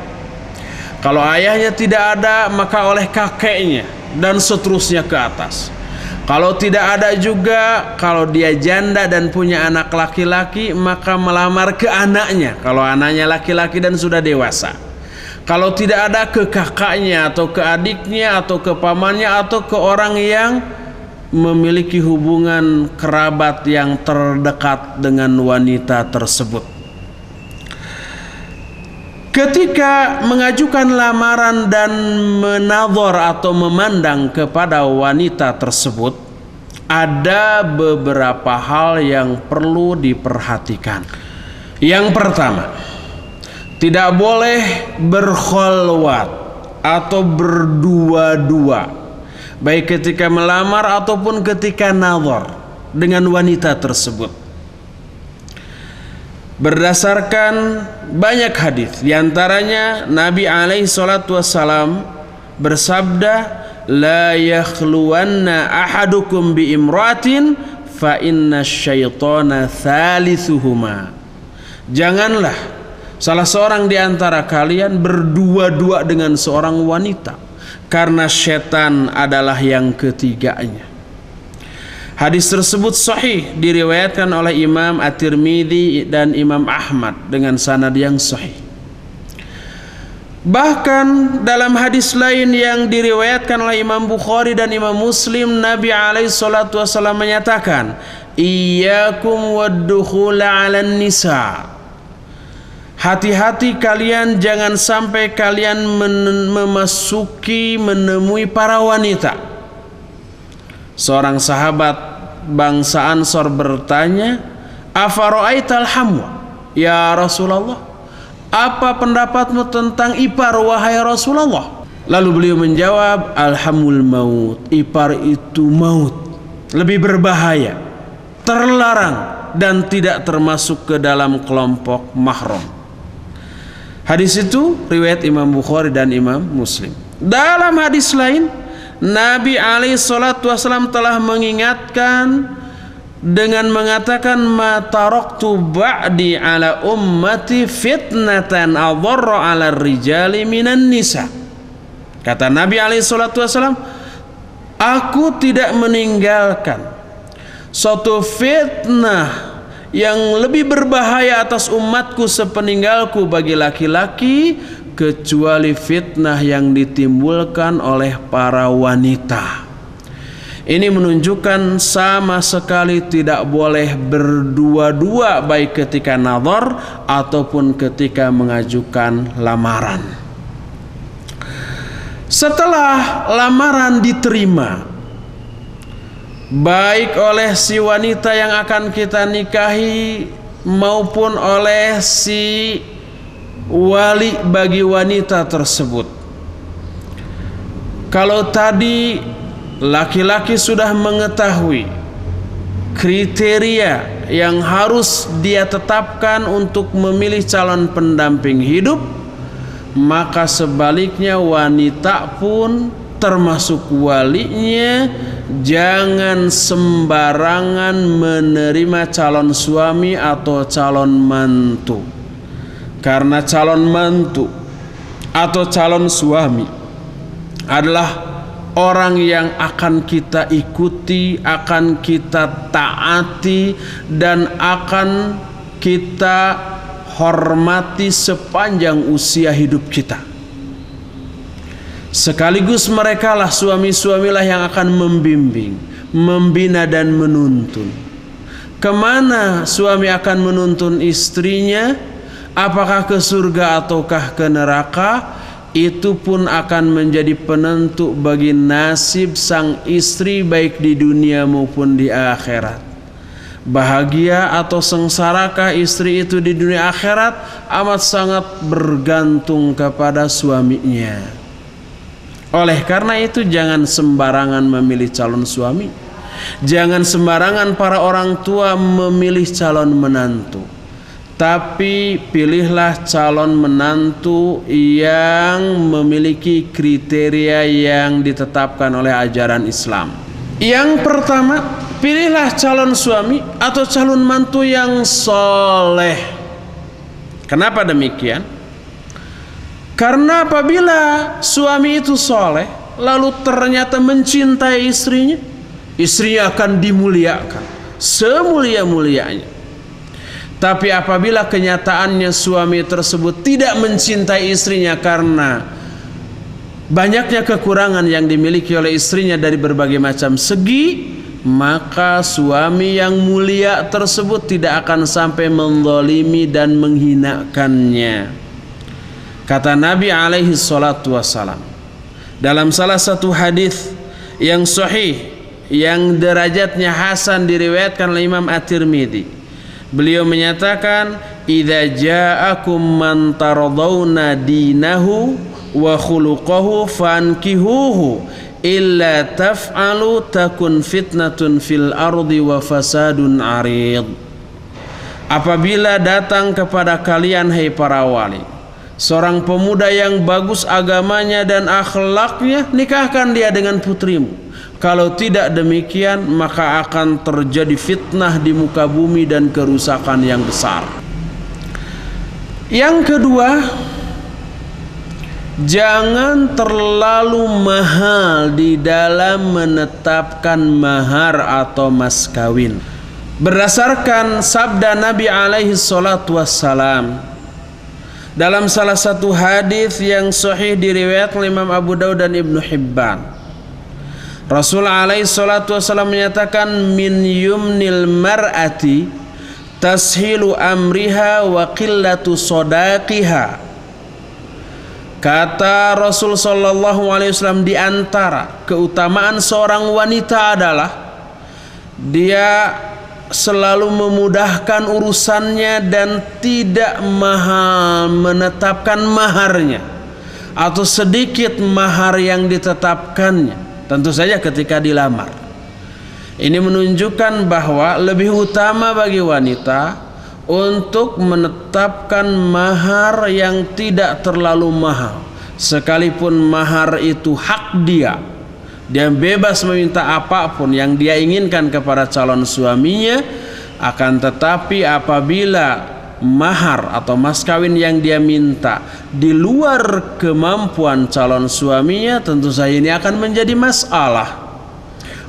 Kalau ayahnya tidak ada, maka oleh kakeknya dan seterusnya ke atas. Kalau tidak ada juga, kalau dia janda dan punya anak laki-laki, maka melamar ke anaknya kalau anaknya laki-laki dan sudah dewasa. Kalau tidak ada, ke kakaknya atau ke adiknya atau ke pamannya atau ke orang yang memiliki hubungan kerabat yang terdekat dengan wanita tersebut. Ketika mengajukan lamaran dan menazar atau memandang kepada wanita tersebut, ada beberapa hal yang perlu diperhatikan. Yang pertama, tidak boleh berkholwat atau berdua-dua, baik ketika melamar ataupun ketika nazar dengan wanita tersebut. Berdasarkan banyak hadis, diantaranya Nabi alaihi salatu wassalam bersabda, la yakhluwanna ahadukum bi imratin fa inna syaitana thalithuhuma. Janganlah salah seorang di antara kalian berdua-dua dengan seorang wanita, karena setan adalah yang ketiganya. Hadis tersebut sahih, diriwayatkan oleh Imam At-Tirmidzi dan Imam Ahmad dengan sanad yang sahih. Bahkan dalam hadis lain yang diriwayatkan oleh Imam Bukhari dan Imam Muslim, Nabi alaihi salatu wasallam menyatakan, "Iyyakum wad-dukhula 'alan nisa." Hati-hati kalian, jangan sampai kalian menemui para wanita. Seorang sahabat bangsa Ansor bertanya, "Afara'aital hamwa ya Rasulullah? Apa pendapatmu tentang ipar wahai Rasulullah?" Lalu beliau menjawab, "Alhamul maut." Ipar itu maut, lebih berbahaya, terlarang dan tidak termasuk ke dalam kelompok mahram. Hadis itu riwayat Imam Bukhari dan Imam Muslim. Dalam hadis lain, Nabi alaihi salatu wasallam telah mengingatkan dengan mengatakan, "Ma taraktu ba'di ala ummati fitnatan adharra 'ala rijali minan nisa." Kata Nabi alaihi salatu wasallam, "Aku tidak meninggalkan suatu fitnah yang lebih berbahaya atas umatku sepeninggalku bagi laki-laki, kecuali fitnah yang ditimbulkan oleh para wanita." Ini menunjukkan sama sekali tidak boleh berdua-dua, baik ketika nazar ataupun ketika mengajukan lamaran. Setelah lamaran diterima, baik oleh si wanita yang akan kita nikahi maupun oleh si wali bagi wanita tersebut, kalau tadi laki-laki sudah mengetahui kriteria yang harus dia tetapkan untuk memilih calon pendamping hidup, maka sebaliknya wanita pun termasuk walinya jangan sembarangan menerima calon suami atau calon mantu. Karena calon mantu atau calon suami adalah orang yang akan kita ikuti, akan kita taati, dan akan kita hormati sepanjang usia hidup kita. Sekaligus merekalah suami-suamilah yang akan membimbing, membina dan menuntun. Kemana suami akan menuntun istrinya? Apakah ke surga ataukah ke neraka? Itu pun akan menjadi penentu bagi nasib sang istri baik di dunia maupun di akhirat. Bahagia atau sengsarakah istri itu di dunia akhirat amat sangat bergantung kepada suaminya. Oleh karena itu, jangan sembarangan memilih calon suami. Jangan sembarangan para orang tua memilih calon menantu. Tapi pilihlah calon menantu yang memiliki kriteria yang ditetapkan oleh ajaran Islam. Yang pertama, pilihlah calon suami atau calon mantu yang soleh. Kenapa demikian? Karena apabila suami itu soleh, lalu ternyata mencintai istrinya, istrinya akan dimuliakan semulia-mulianya. Tapi apabila kenyataannya suami tersebut tidak mencintai istrinya karena banyaknya kekurangan yang dimiliki oleh istrinya dari berbagai macam segi, maka suami yang mulia tersebut tidak akan sampai menzalimi dan menghinakannya. Kata Nabi alaihi salatu wassalam dalam salah satu hadis yang sahih yang derajatnya hasan diriwayatkan oleh Imam At-Tirmidzi, beliau menyatakan, "Idza ja'akum man tardawna dinahu wa khuluquhu fankihuhu illa taf'alu takun fitnatun fil ardi wa fasadun 'arid." Apabila datang kepada kalian hai para wali seorang pemuda yang bagus agamanya dan akhlaknya, nikahkan dia dengan putrimu. Kalau tidak demikian, maka akan terjadi fitnah di muka bumi dan kerusakan yang besar. Yang kedua, jangan terlalu mahal di dalam menetapkan mahar atau mas kawin. Berdasarkan sabda Nabi alaihi salatu wassalam dalam salah satu hadis yang sahih diriwayatkan Imam Abu Daud dan Ibnu Hibban, Rasul alaihi salatu wassalam menyatakan, min yumnil mar'ati tashilu amriha wa qillatu sodaqiha. Kata Rasul sallallahu alaihi wasallam, di antara keutamaan seorang wanita adalah dia selalu memudahkan urusannya dan tidak mahal menetapkan maharnya atau sedikit mahar yang ditetapkannya, tentu saja ketika dilamar. Ini menunjukkan bahwa lebih utama bagi wanita untuk menetapkan mahar yang tidak terlalu mahal, sekalipun mahar itu hak dia. Dia bebas meminta apapun yang dia inginkan kepada calon suaminya. Akan tetapi apabila mahar atau mas kawin yang dia minta di luar kemampuan calon suaminya, tentu saja ini akan menjadi masalah.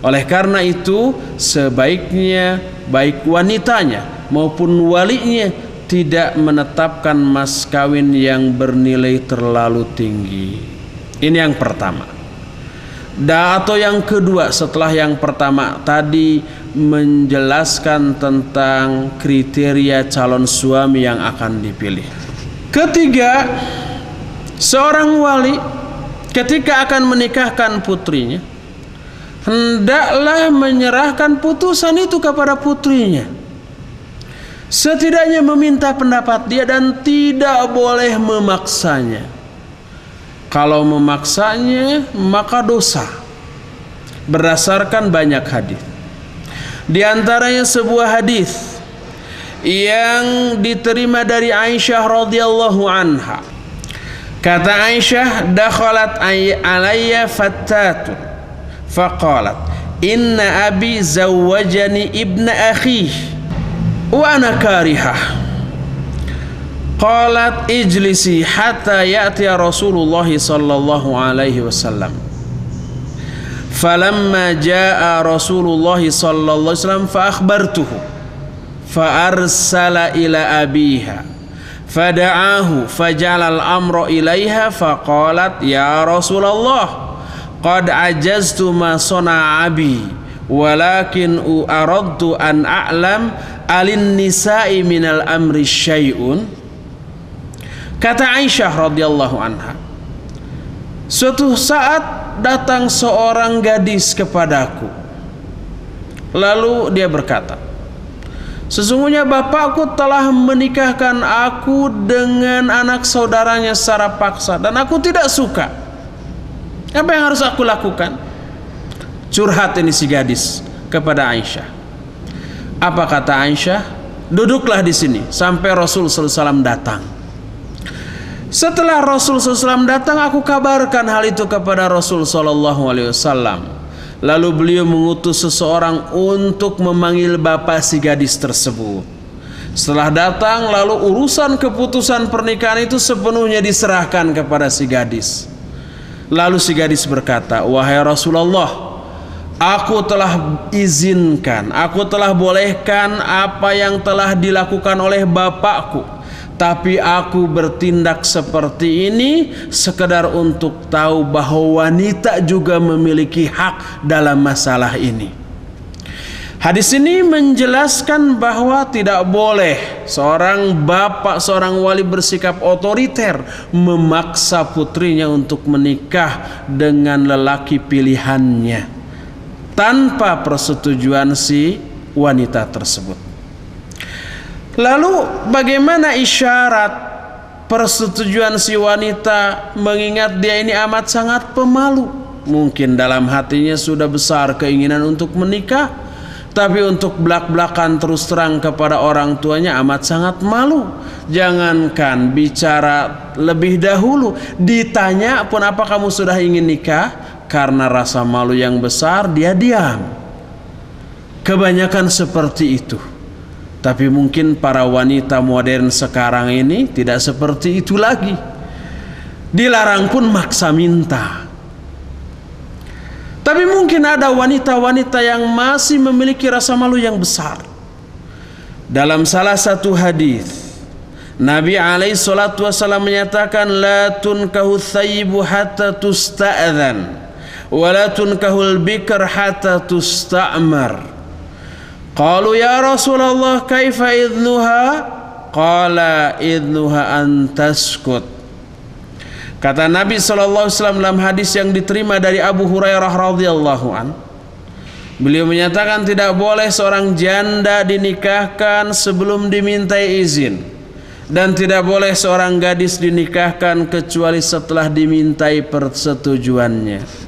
Oleh karena itu, sebaiknya baik wanitanya maupun walinya tidak menetapkan mas kawin yang bernilai terlalu tinggi. Ini yang pertama. Atau yang kedua, setelah yang pertama tadi menjelaskan tentang kriteria calon suami yang akan dipilih. Ketiga, seorang wali ketika akan menikahkan putrinya, hendaklah menyerahkan putusan itu kepada putrinya. Setidaknya meminta pendapat dia dan tidak boleh memaksanya. Kalau memaksanya maka dosa, berdasarkan banyak hadis. Di antaranya sebuah hadis yang diterima dari Aisyah radhiyallahu anha. Kata Aisyah, dakhalat alayya fattatun faqalat inna abi zawwajani ibna akhi wa ana karihah. Qalat ijlisi hatta ya'ti Rasulullah sallallahu alaihi wasallam. Falamma jaa Rasulullah sallallahu alaihi wasallam fa akhbartuhu fa arsala ila abiha fada'ahu faja'ala al-amra ilaiha faqalat ya Rasulullah qad ajaztu ma sana'a abi walakin aradtu an a'lam alin nisa'i minal amri syai'un. Kata Aisyah radhiyallahu anha, suatu saat datang seorang gadis kepadaku. Lalu dia berkata, sesungguhnya bapakku telah menikahkan aku dengan anak saudaranya secara paksa dan aku tidak suka. Apa yang harus aku lakukan? Curhat ini si gadis kepada Aisyah. Apa kata Aisyah? Duduklah di sini sampai Rasul sallallahu alaihi wasallam datang. Setelah Rasul SAW datang, aku kabarkan hal itu kepada Rasul SAW. Lalu beliau mengutus seseorang untuk memanggil bapak si gadis tersebut. Setelah datang, lalu urusan keputusan pernikahan itu sepenuhnya diserahkan kepada si gadis. Lalu si gadis berkata, wahai Rasulullah, aku telah izinkan, aku telah bolehkan apa yang telah dilakukan oleh bapakku. Tapi aku bertindak seperti ini sekedar untuk tahu bahwa wanita juga memiliki hak dalam masalah ini. Hadis ini menjelaskan bahwa tidak boleh seorang bapak, seorang wali bersikap otoriter memaksa putrinya untuk menikah dengan lelaki pilihannya tanpa persetujuan si wanita tersebut. Lalu bagaimana isyarat persetujuan si wanita, mengingat dia ini amat sangat pemalu? Mungkin dalam hatinya sudah besar keinginan untuk menikah, Tapi untuk belak-belakan terus terang kepada orang tuanya amat sangat malu. Jangankan bicara lebih dahulu, ditanya pun apa kamu sudah ingin nikah, karena rasa malu yang besar dia diam. Kebanyakan seperti itu. Tapi mungkin para wanita modern sekarang ini tidak seperti itu lagi. Dilarang pun maksa minta. Tapi mungkin ada wanita-wanita yang masih memiliki rasa malu yang besar. Dalam salah satu hadis, Nabi alaihi salatu wasallam menyatakan, la tunkahu thayyibu hatta tusta'adhan, wa la tunkahul bikr hatta tusta'mar. Qalu ya Rasulullah kaifa idnuha? Qala idnuha an taskut. Kata Nabi SAW dalam hadis yang diterima dari Abu Hurairah radhiyallahu an, beliau menyatakan tidak boleh seorang janda dinikahkan sebelum dimintai izin, dan tidak boleh seorang gadis dinikahkan kecuali setelah dimintai persetujuannya.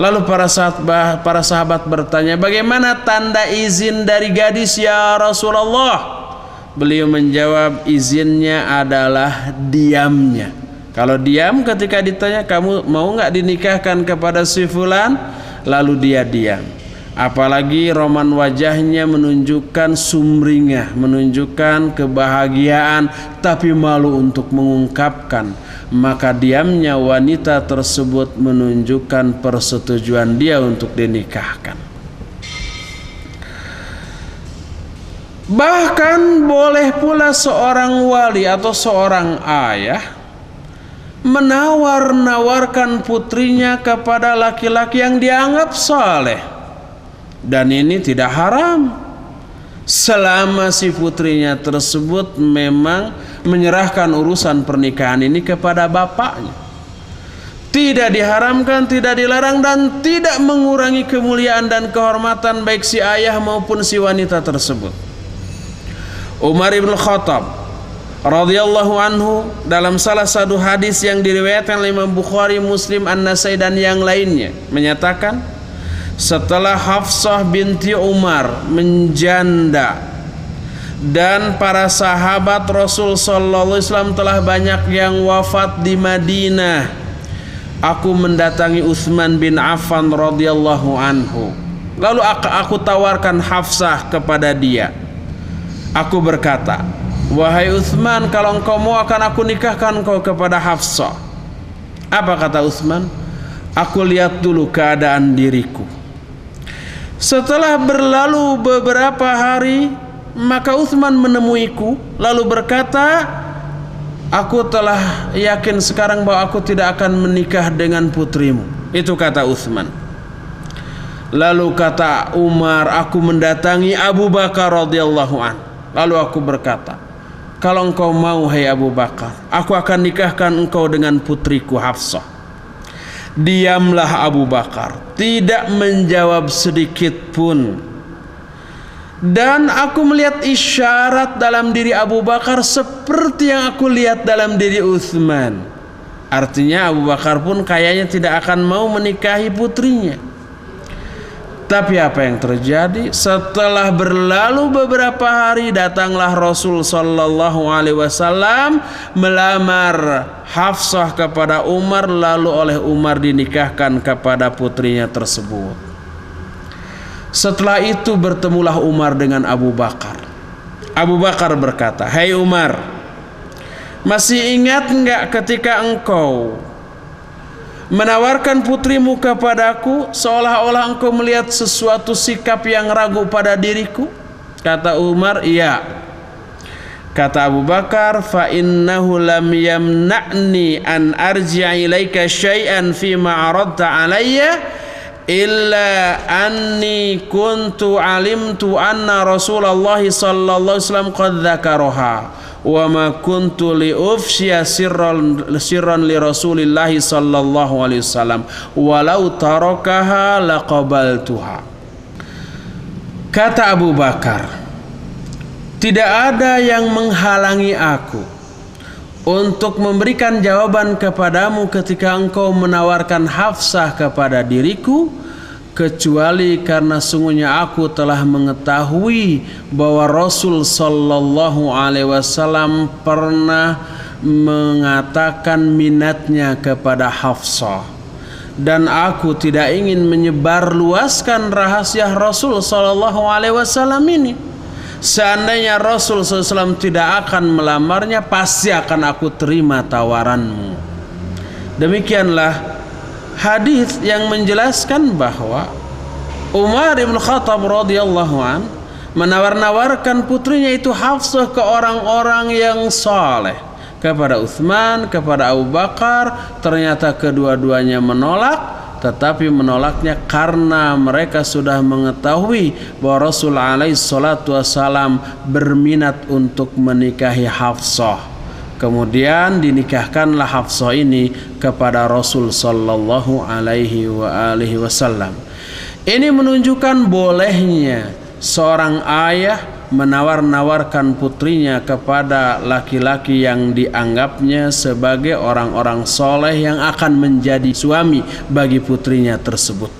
Lalu para sahabat bertanya, bagaimana tanda izin dari gadis ya Rasulullah? Beliau menjawab, izinnya adalah diamnya. Kalau diam ketika ditanya, kamu mau nggak dinikahkan kepada si fulan, lalu dia diam. Apalagi roman wajahnya menunjukkan sumringah, menunjukkan kebahagiaan, tapi malu untuk mengungkapkan, maka diamnya wanita tersebut menunjukkan persetujuan dia untuk dinikahkan. Bahkan boleh pula seorang wali atau seorang ayah menawar-nawarkan putrinya kepada laki-laki yang dianggap saleh, dan ini tidak haram selama si putrinya tersebut memang menyerahkan urusan pernikahan ini kepada bapaknya. Tidak diharamkan, tidak dilarang, dan tidak mengurangi kemuliaan dan kehormatan baik si ayah maupun si wanita tersebut. Umar ibn Khattab radhiyallahu anhu dalam salah satu hadis yang diriwayatkan oleh Imam Bukhari, Muslim, An-Nasai dan yang lainnya menyatakan, setelah Hafsah binti Umar menjanda dan para sahabat Rasul sallallahu alaihi wasallam telah banyak yang wafat di Madinah, aku mendatangi Utsman bin Affan radhiyallahu anhu. Lalu aku tawarkan Hafsah kepada dia. Aku berkata, wahai Utsman, kalau engkau mau akan aku nikahkan engkau kepada Hafsah. Apa kata Utsman? Aku lihat dulu keadaan diriku. Setelah berlalu beberapa hari, maka Utsman menemuiku lalu berkata, aku telah yakin sekarang bahwa aku tidak akan menikah dengan putrimu. Itu kata Utsman. Lalu kata Umar, aku mendatangi Abu Bakar radhiyallahu anhu. Lalu aku berkata, kalau engkau mau hai Abu Bakar, aku akan nikahkan engkau dengan putriku Hafsah. Diamlah Abu Bakar, tidak menjawab sedikit pun. Dan aku melihat isyarat dalam diri Abu Bakar seperti yang aku lihat dalam diri Utsman. Artinya Abu Bakar pun kayaknya tidak akan mau menikahi putrinya. Tapi apa yang terjadi? Setelah berlalu beberapa hari, datanglah Rasul sallallahu alaihi wasallam melamar Hafsah kepada Umar, lalu oleh Umar dinikahkan kepada putrinya tersebut. Setelah itu bertemulah Umar dengan Abu Bakar. Abu Bakar berkata, "Hai Umar, masih ingat enggak ketika engkau menawarkan putrimu kepadaku seolah-olah engkau melihat sesuatu sikap yang ragu pada diriku?" Kata Umar, "Iya." Kata Abu Bakar, "Fa innahu lam yamna'ni an arji'a ilaika syai'an fi ma 'aradta 'alayya illa anni kuntu 'alimtu anna Rasulullah sallallahu alaihi wasallam qad dzakaraha wa ma kuntu li ufshiya sirran li Rasulillah sallallahu alaihi wasallam walau tarakaha laqabaltuha." Kata Abu Bakar, tidak ada yang menghalangi aku untuk memberikan jawaban kepadamu ketika engkau menawarkan Hafsah kepada diriku, kecuali karena sungguhnya aku telah mengetahui bahwa Rasul sallallahu alaihi wasallam pernah mengatakan minatnya kepada Hafsah, dan aku tidak ingin menyebarluaskan rahasia Rasul sallallahu alaihi wasallam ini. Seandainya Rasul sallallahu alaihi wasallam tidak akan melamarnya, pasti akan aku terima tawaranmu. Demikianlah hadis yang menjelaskan bahwa Umar bin Khattab radhiyallahu an menawar-nawarkan putrinya itu Hafsah ke orang-orang yang saleh, kepada Utsman, kepada Abu Bakar. Ternyata kedua-duanya menolak, tetapi menolaknya karena mereka sudah mengetahui bahwa Rasul alaihi salatu wasalam berminat untuk menikahi Hafsah. Kemudian dinikahkanlah Hafsah ini kepada Rasul sallallahu alaihi wasallam. Ini menunjukkan bolehnya seorang ayah menawar-nawarkan putrinya kepada laki-laki yang dianggapnya sebagai orang-orang soleh yang akan menjadi suami bagi putrinya tersebut.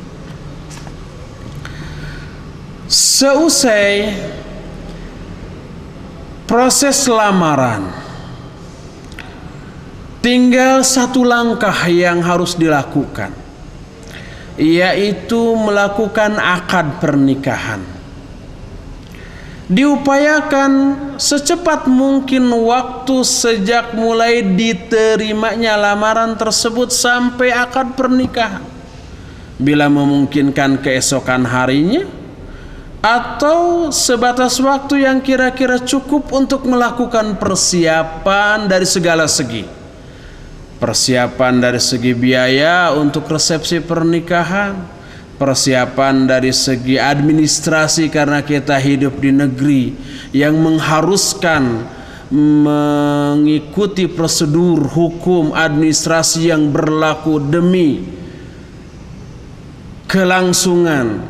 Seusai proses lamaran, tinggal satu langkah yang harus dilakukan, yaitu melakukan akad pernikahan. Diupayakan secepat mungkin waktu sejak mulai diterimanya lamaran tersebut sampai akad pernikahan. Bila memungkinkan keesokan harinya, atau sebatas waktu yang kira-kira cukup untuk melakukan persiapan dari segala segi. Persiapan dari segi biaya untuk resepsi pernikahan, persiapan dari segi administrasi karena kita hidup di negeri yang mengharuskan mengikuti prosedur hukum administrasi yang berlaku demi kelangsungan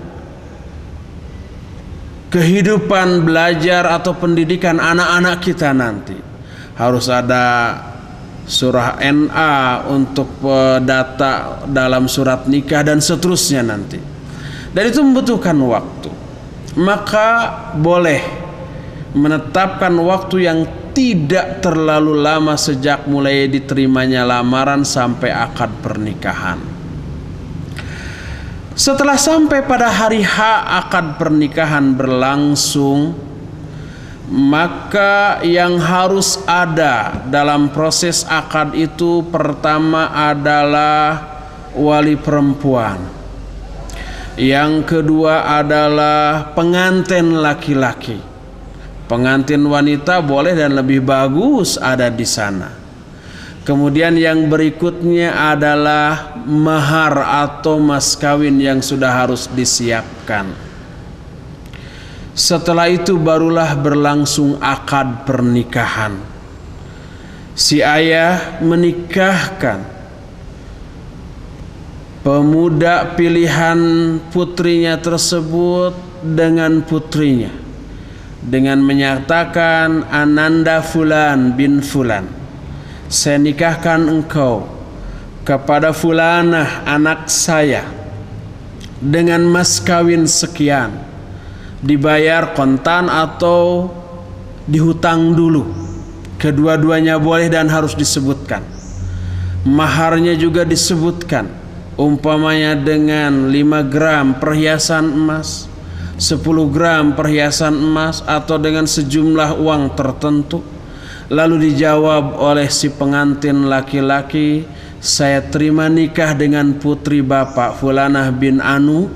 kehidupan belajar atau pendidikan anak-anak kita nanti. Harus ada surah NA untuk data dalam surat nikah dan seterusnya nanti. Dan itu membutuhkan waktu. Maka boleh menetapkan waktu yang tidak terlalu lama sejak mulai diterimanya lamaran sampai akad pernikahan. Setelah sampai pada hari H akad pernikahan berlangsung, maka yang harus ada dalam proses akad itu pertama adalah wali perempuan. Yang kedua adalah pengantin laki-laki. Pengantin wanita boleh dan lebih bagus ada di sana. Kemudian yang berikutnya adalah mahar atau mas kawin yang sudah harus disiapkan. Setelah itu barulah berlangsung akad pernikahan. Si ayah menikahkan pemuda pilihan putrinya tersebut dengan putrinya, dengan menyatakan, Ananda Fulan bin Fulan, saya nikahkan engkau kepada Fulanah anak saya dengan mas kawin sekian, dibayar kontan atau dihutang dulu. Kedua-duanya boleh dan harus disebutkan. Maharnya juga disebutkan, umpamanya dengan 5 gram perhiasan emas, 10 gram perhiasan emas, atau dengan sejumlah uang tertentu. Lalu dijawab oleh si pengantin laki-laki, saya terima nikah dengan putri bapak Fulanah bin Anu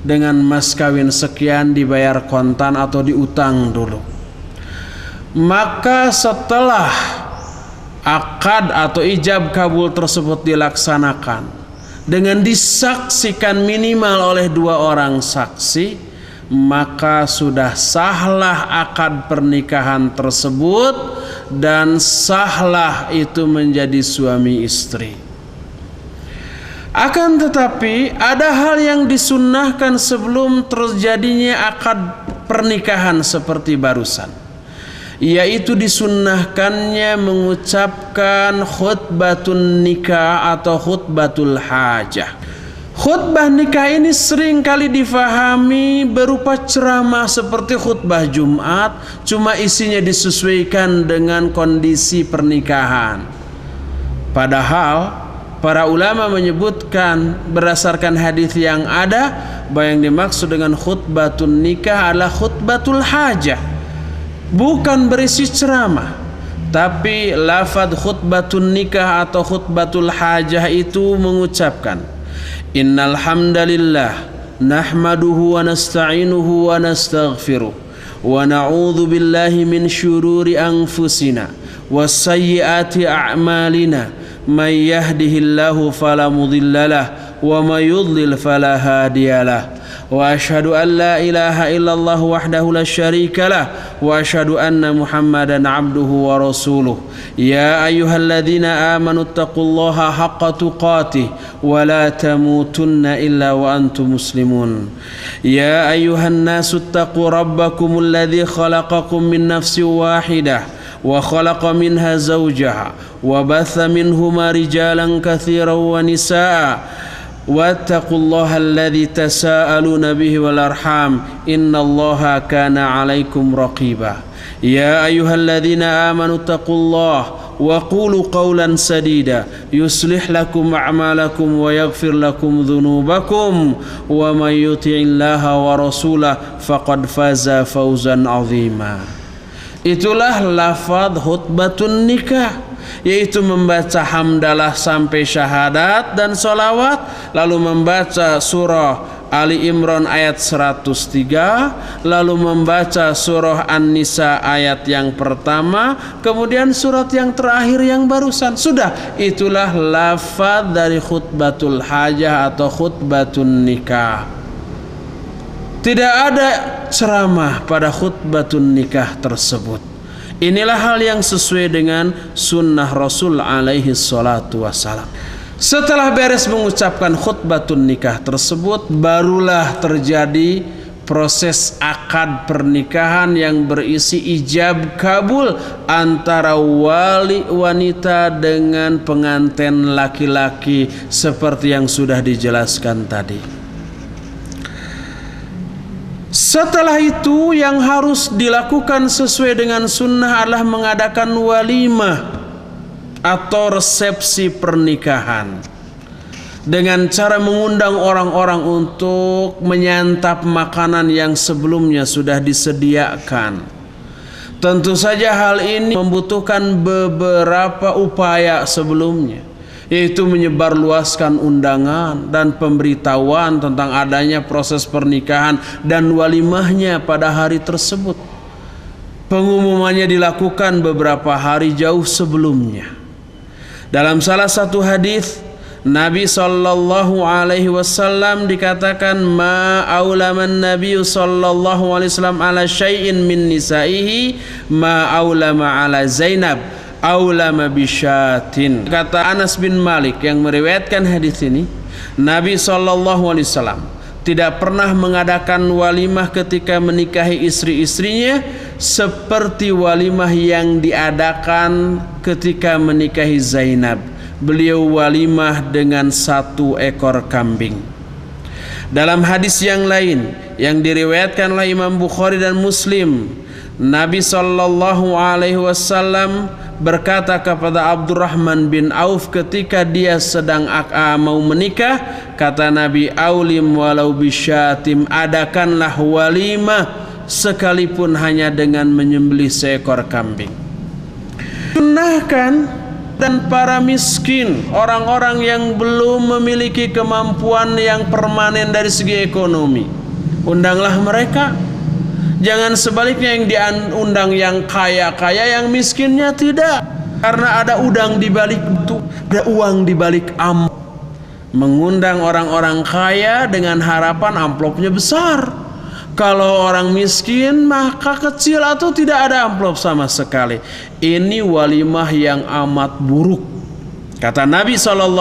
dengan mas kawin sekian, dibayar kontan atau diutang dulu. Maka setelah akad atau ijab kabul tersebut dilaksanakan dengan disaksikan minimal oleh 2 orang saksi, maka sudah sahlah akad pernikahan tersebut dan sahlah itu menjadi suami istri. Akan tetapi ada hal yang disunnahkan sebelum terjadinya akad pernikahan seperti barusan, yaitu disunnahkannya mengucapkan khutbatun nikah atau khutbatul hajah. Khutbah nikah ini sering kali difahami berupa ceramah seperti khutbah Jumat, cuma isinya disesuaikan dengan kondisi pernikahan. Padahal para ulama menyebutkan berdasarkan hadis yang ada bahwa yang dimaksud dengan khutbatun nikah adalah khutbatul hajah, bukan berisi ceramah. Tapi lafadz khutbatun nikah atau khutbatul hajah itu mengucapkan, innal hamdalillah nahmaduhu wa nasta'inuhu wa nastaghfiruh wa na'udzu billahi min syururi anfusina wa sayyiati a'malina may yahdihillahu fala mudhillalah wa may yudlil fala hadiyalah wa asyhadu an la ilaha illallah wahdahu la syarika lah wa asyhadu anna muhammadan abduhu wa rasuluh ya ayyuhalladzina amanu taqullaha haqqa tuqatih wa la tamutunna illa wa antum muslimun ya ayyuhan nasu taqu rabbakumul ladzi khalaqakum min nafsin wahidah wa khalaqa minha zawjaha wa batha minhuma rijalan katsiran wa nisaa wattaqullaha alladzi tasaaluna bihi wal arham innallaha kana 'alaikum raqiba ya ayyuhalladzina amanu taqullaha wa qulu qawlan sadida yuslih lakum a'malakum wa yaghfir lakum dhunubakum wa may yuti'illaha wa rasulahu faqad faza fawzan 'azima. Itulah lafadz khutbatun nikah, yaitu membaca hamdalah sampai syahadat dan sholawat, lalu membaca surah Ali Imran ayat 103, lalu membaca surah An-Nisa ayat yang pertama, kemudian surat yang terakhir yang barusan. Sudah, itulah lafadz dari khutbatul hajah atau khutbatun nikah. Tidak ada ceramah pada khutbatun nikah tersebut. Inilah hal yang sesuai dengan sunnah Rasul alaihi salatu wassalam. Setelah beres mengucapkan khutbatun nikah tersebut, barulah terjadi proses akad pernikahan yang berisi ijab kabul antara wali wanita dengan pengantin laki-laki seperti yang sudah dijelaskan tadi. Setelah itu yang harus dilakukan sesuai dengan sunnah adalah mengadakan walimah atau resepsi pernikahan dengan cara mengundang orang-orang untuk menyantap makanan yang sebelumnya sudah disediakan. Tentu saja hal ini membutuhkan beberapa upaya sebelumnya, yaitu menyebarluaskan undangan dan pemberitahuan tentang adanya proses pernikahan dan walimahnya pada hari tersebut. Pengumumannya dilakukan beberapa hari jauh sebelumnya. Dalam salah satu hadis Nabi sallallahu alaihi wasallam dikatakan, ma aulaman Nabi sallallahu alaihi wasallam ala syai'in min nisaihi ma aulama ala Zainab aulama bisyatin. Kata Anas bin Malik yang meriwayatkan hadis ini, Nabi sallallahu alaihi wasallam tidak pernah mengadakan walimah ketika menikahi istri-istrinya seperti walimah yang diadakan ketika menikahi Zainab. Beliau walimah dengan 1 ekor kambing. Dalam hadis yang lain yang diriwayatkan oleh Imam Bukhari dan Muslim, Nabi sallallahu alaihi wasallam berkata kepada Abdurrahman bin Auf ketika dia sedang mau menikah, kata Nabi, aulim walau bisyatim, adakanlah walimah sekalipun hanya dengan menyembelih seekor kambing. Sunnahkan dan para miskin, orang-orang yang belum memiliki kemampuan yang permanen dari segi ekonomi, undanglah mereka. Jangan sebaliknya yang diundang yang kaya-kaya, yang miskinnya tidak. Karena ada udang di balik batu, ada uang di balik amplop. Mengundang orang-orang kaya dengan harapan amplopnya besar. Kalau orang miskin maka kecil atau tidak ada amplop sama sekali. Ini walimah yang amat buruk. Kata Nabi SAW,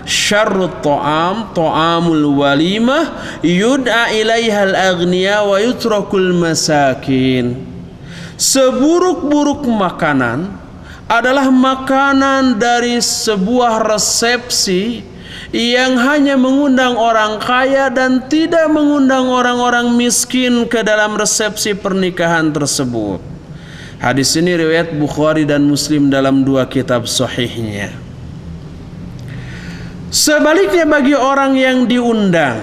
syarrut ta'am ta'amul walimah yud'a ilaihal aghniya wa yutrakul masakin. Seburuk-buruk makanan adalah makanan dari sebuah resepsi yang hanya mengundang orang kaya dan tidak mengundang orang-orang miskin ke dalam resepsi pernikahan tersebut. Hadis ini riwayat Bukhari dan Muslim dalam dua kitab sahihnya. Sebaliknya bagi orang yang diundang,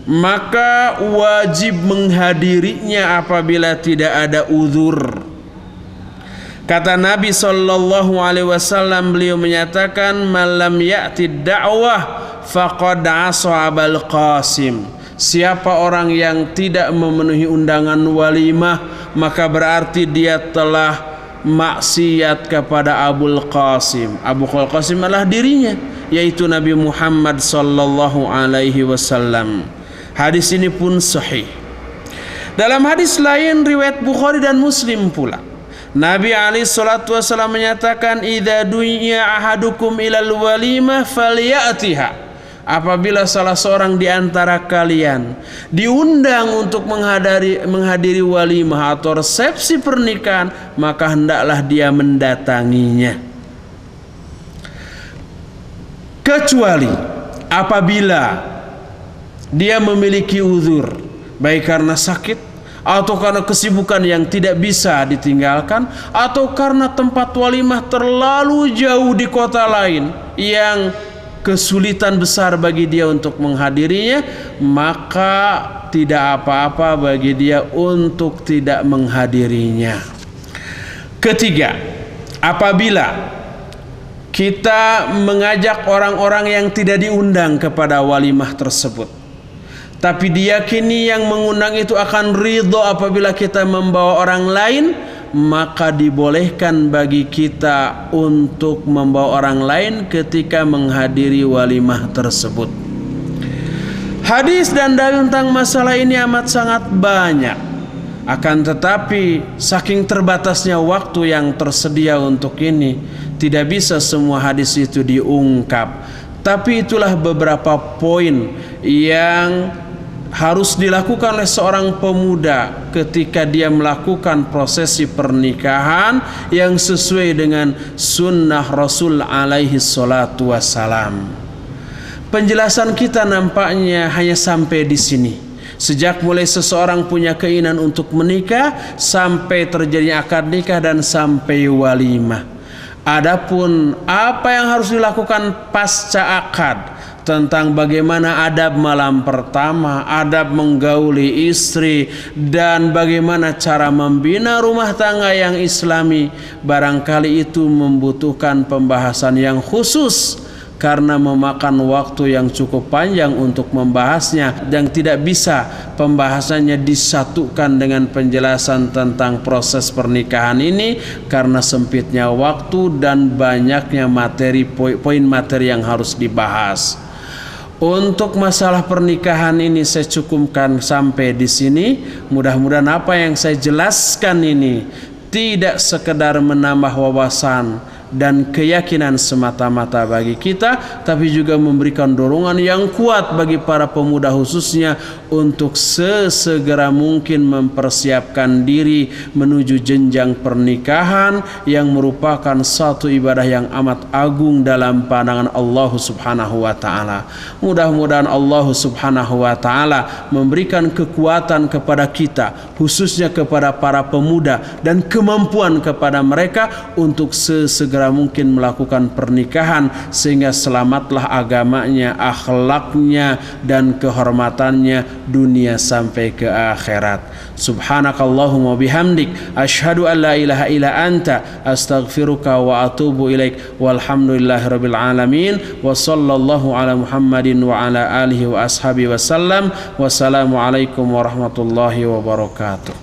maka wajib menghadirinya apabila tidak ada uzur. Kata Nabi SAW, beliau menyatakan, "Malam ya'ti da'wah faqad asa Abul Qasim." Siapa orang yang tidak memenuhi undangan walimah, maka berarti dia telah maksiat kepada Abul Qasim. Abul Qasim adalah dirinya, yaitu Nabi Muhammad SAW. Hadis ini pun sahih. Dalam hadis lain riwayat Bukhari dan Muslim pula, Nabi SAW menyatakan, "Idza dunya ahadukum ilal walimah falyatiha." Apabila salah seorang di antara kalian diundang untuk menghadiri walimah atau resepsi pernikahan, maka hendaklah dia mendatanginya. Kecuali apabila dia memiliki uzur, baik karena sakit atau karena kesibukan yang tidak bisa ditinggalkan, atau karena tempat walimah terlalu jauh di kota lain yang kesulitan besar bagi dia untuk menghadirinya, maka tidak apa-apa bagi dia untuk tidak menghadirinya. Ketiga, apabila kita mengajak orang-orang yang tidak diundang kepada walimah tersebut, tapi diyakini yang mengundang itu akan ridho apabila kita membawa orang lain, maka dibolehkan bagi kita untuk membawa orang lain ketika menghadiri walimah tersebut. Hadis dan dalil tentang masalah ini amat sangat banyak. Akan tetapi saking terbatasnya waktu yang tersedia untuk ini, tidak bisa semua hadis itu diungkap. Tapi itulah beberapa poin yang harus dilakukan oleh seorang pemuda ketika dia melakukan prosesi pernikahan yang sesuai dengan sunnah Rasul alaihi salatu wassalam. Penjelasan kita nampaknya hanya sampai di sini. Sejak mulai seseorang punya keinginan untuk menikah, sampai terjadinya akad nikah dan sampai walimah. Adapun apa yang harus dilakukan pasca akad, tentang bagaimana adab malam pertama, adab menggauli istri, dan bagaimana cara membina rumah tangga yang islami, barangkali itu membutuhkan pembahasan yang khusus karena memakan waktu yang cukup panjang untuk membahasnya, dan tidak bisa pembahasannya disatukan dengan penjelasan tentang proses pernikahan ini karena sempitnya waktu dan banyaknya poin materi yang harus dibahas. Untuk masalah pernikahan ini saya cukupkan sampai di sini. Mudah-mudahan apa yang saya jelaskan ini tidak sekedar menambah wawasan dan keyakinan semata-mata bagi kita, tapi juga memberikan dorongan yang kuat bagi para pemuda khususnya untuk sesegera mungkin mempersiapkan diri menuju jenjang pernikahan yang merupakan satu ibadah yang amat agung dalam pandangan Allah Subhanahu wa taala. Mudah-mudahan Allah Subhanahu wa taala memberikan kekuatan kepada kita, khususnya kepada para pemuda, dan kemampuan kepada mereka untuk sesegera mungkin melakukan pernikahan sehingga selamatlah agamanya, akhlaknya, dan kehormatannya dunia sampai ke akhirat. Subhanakallahumma bihamdik asyhadu an la ilaha illa anta astaghfiruka wa atubu ilaik. Walhamdulillahirabbil alamin wa sallallahu ala Muhammadin wa ala alihi wa ashabihi wasallam. Wassalamu alaikum warahmatullahi wabarakatuh.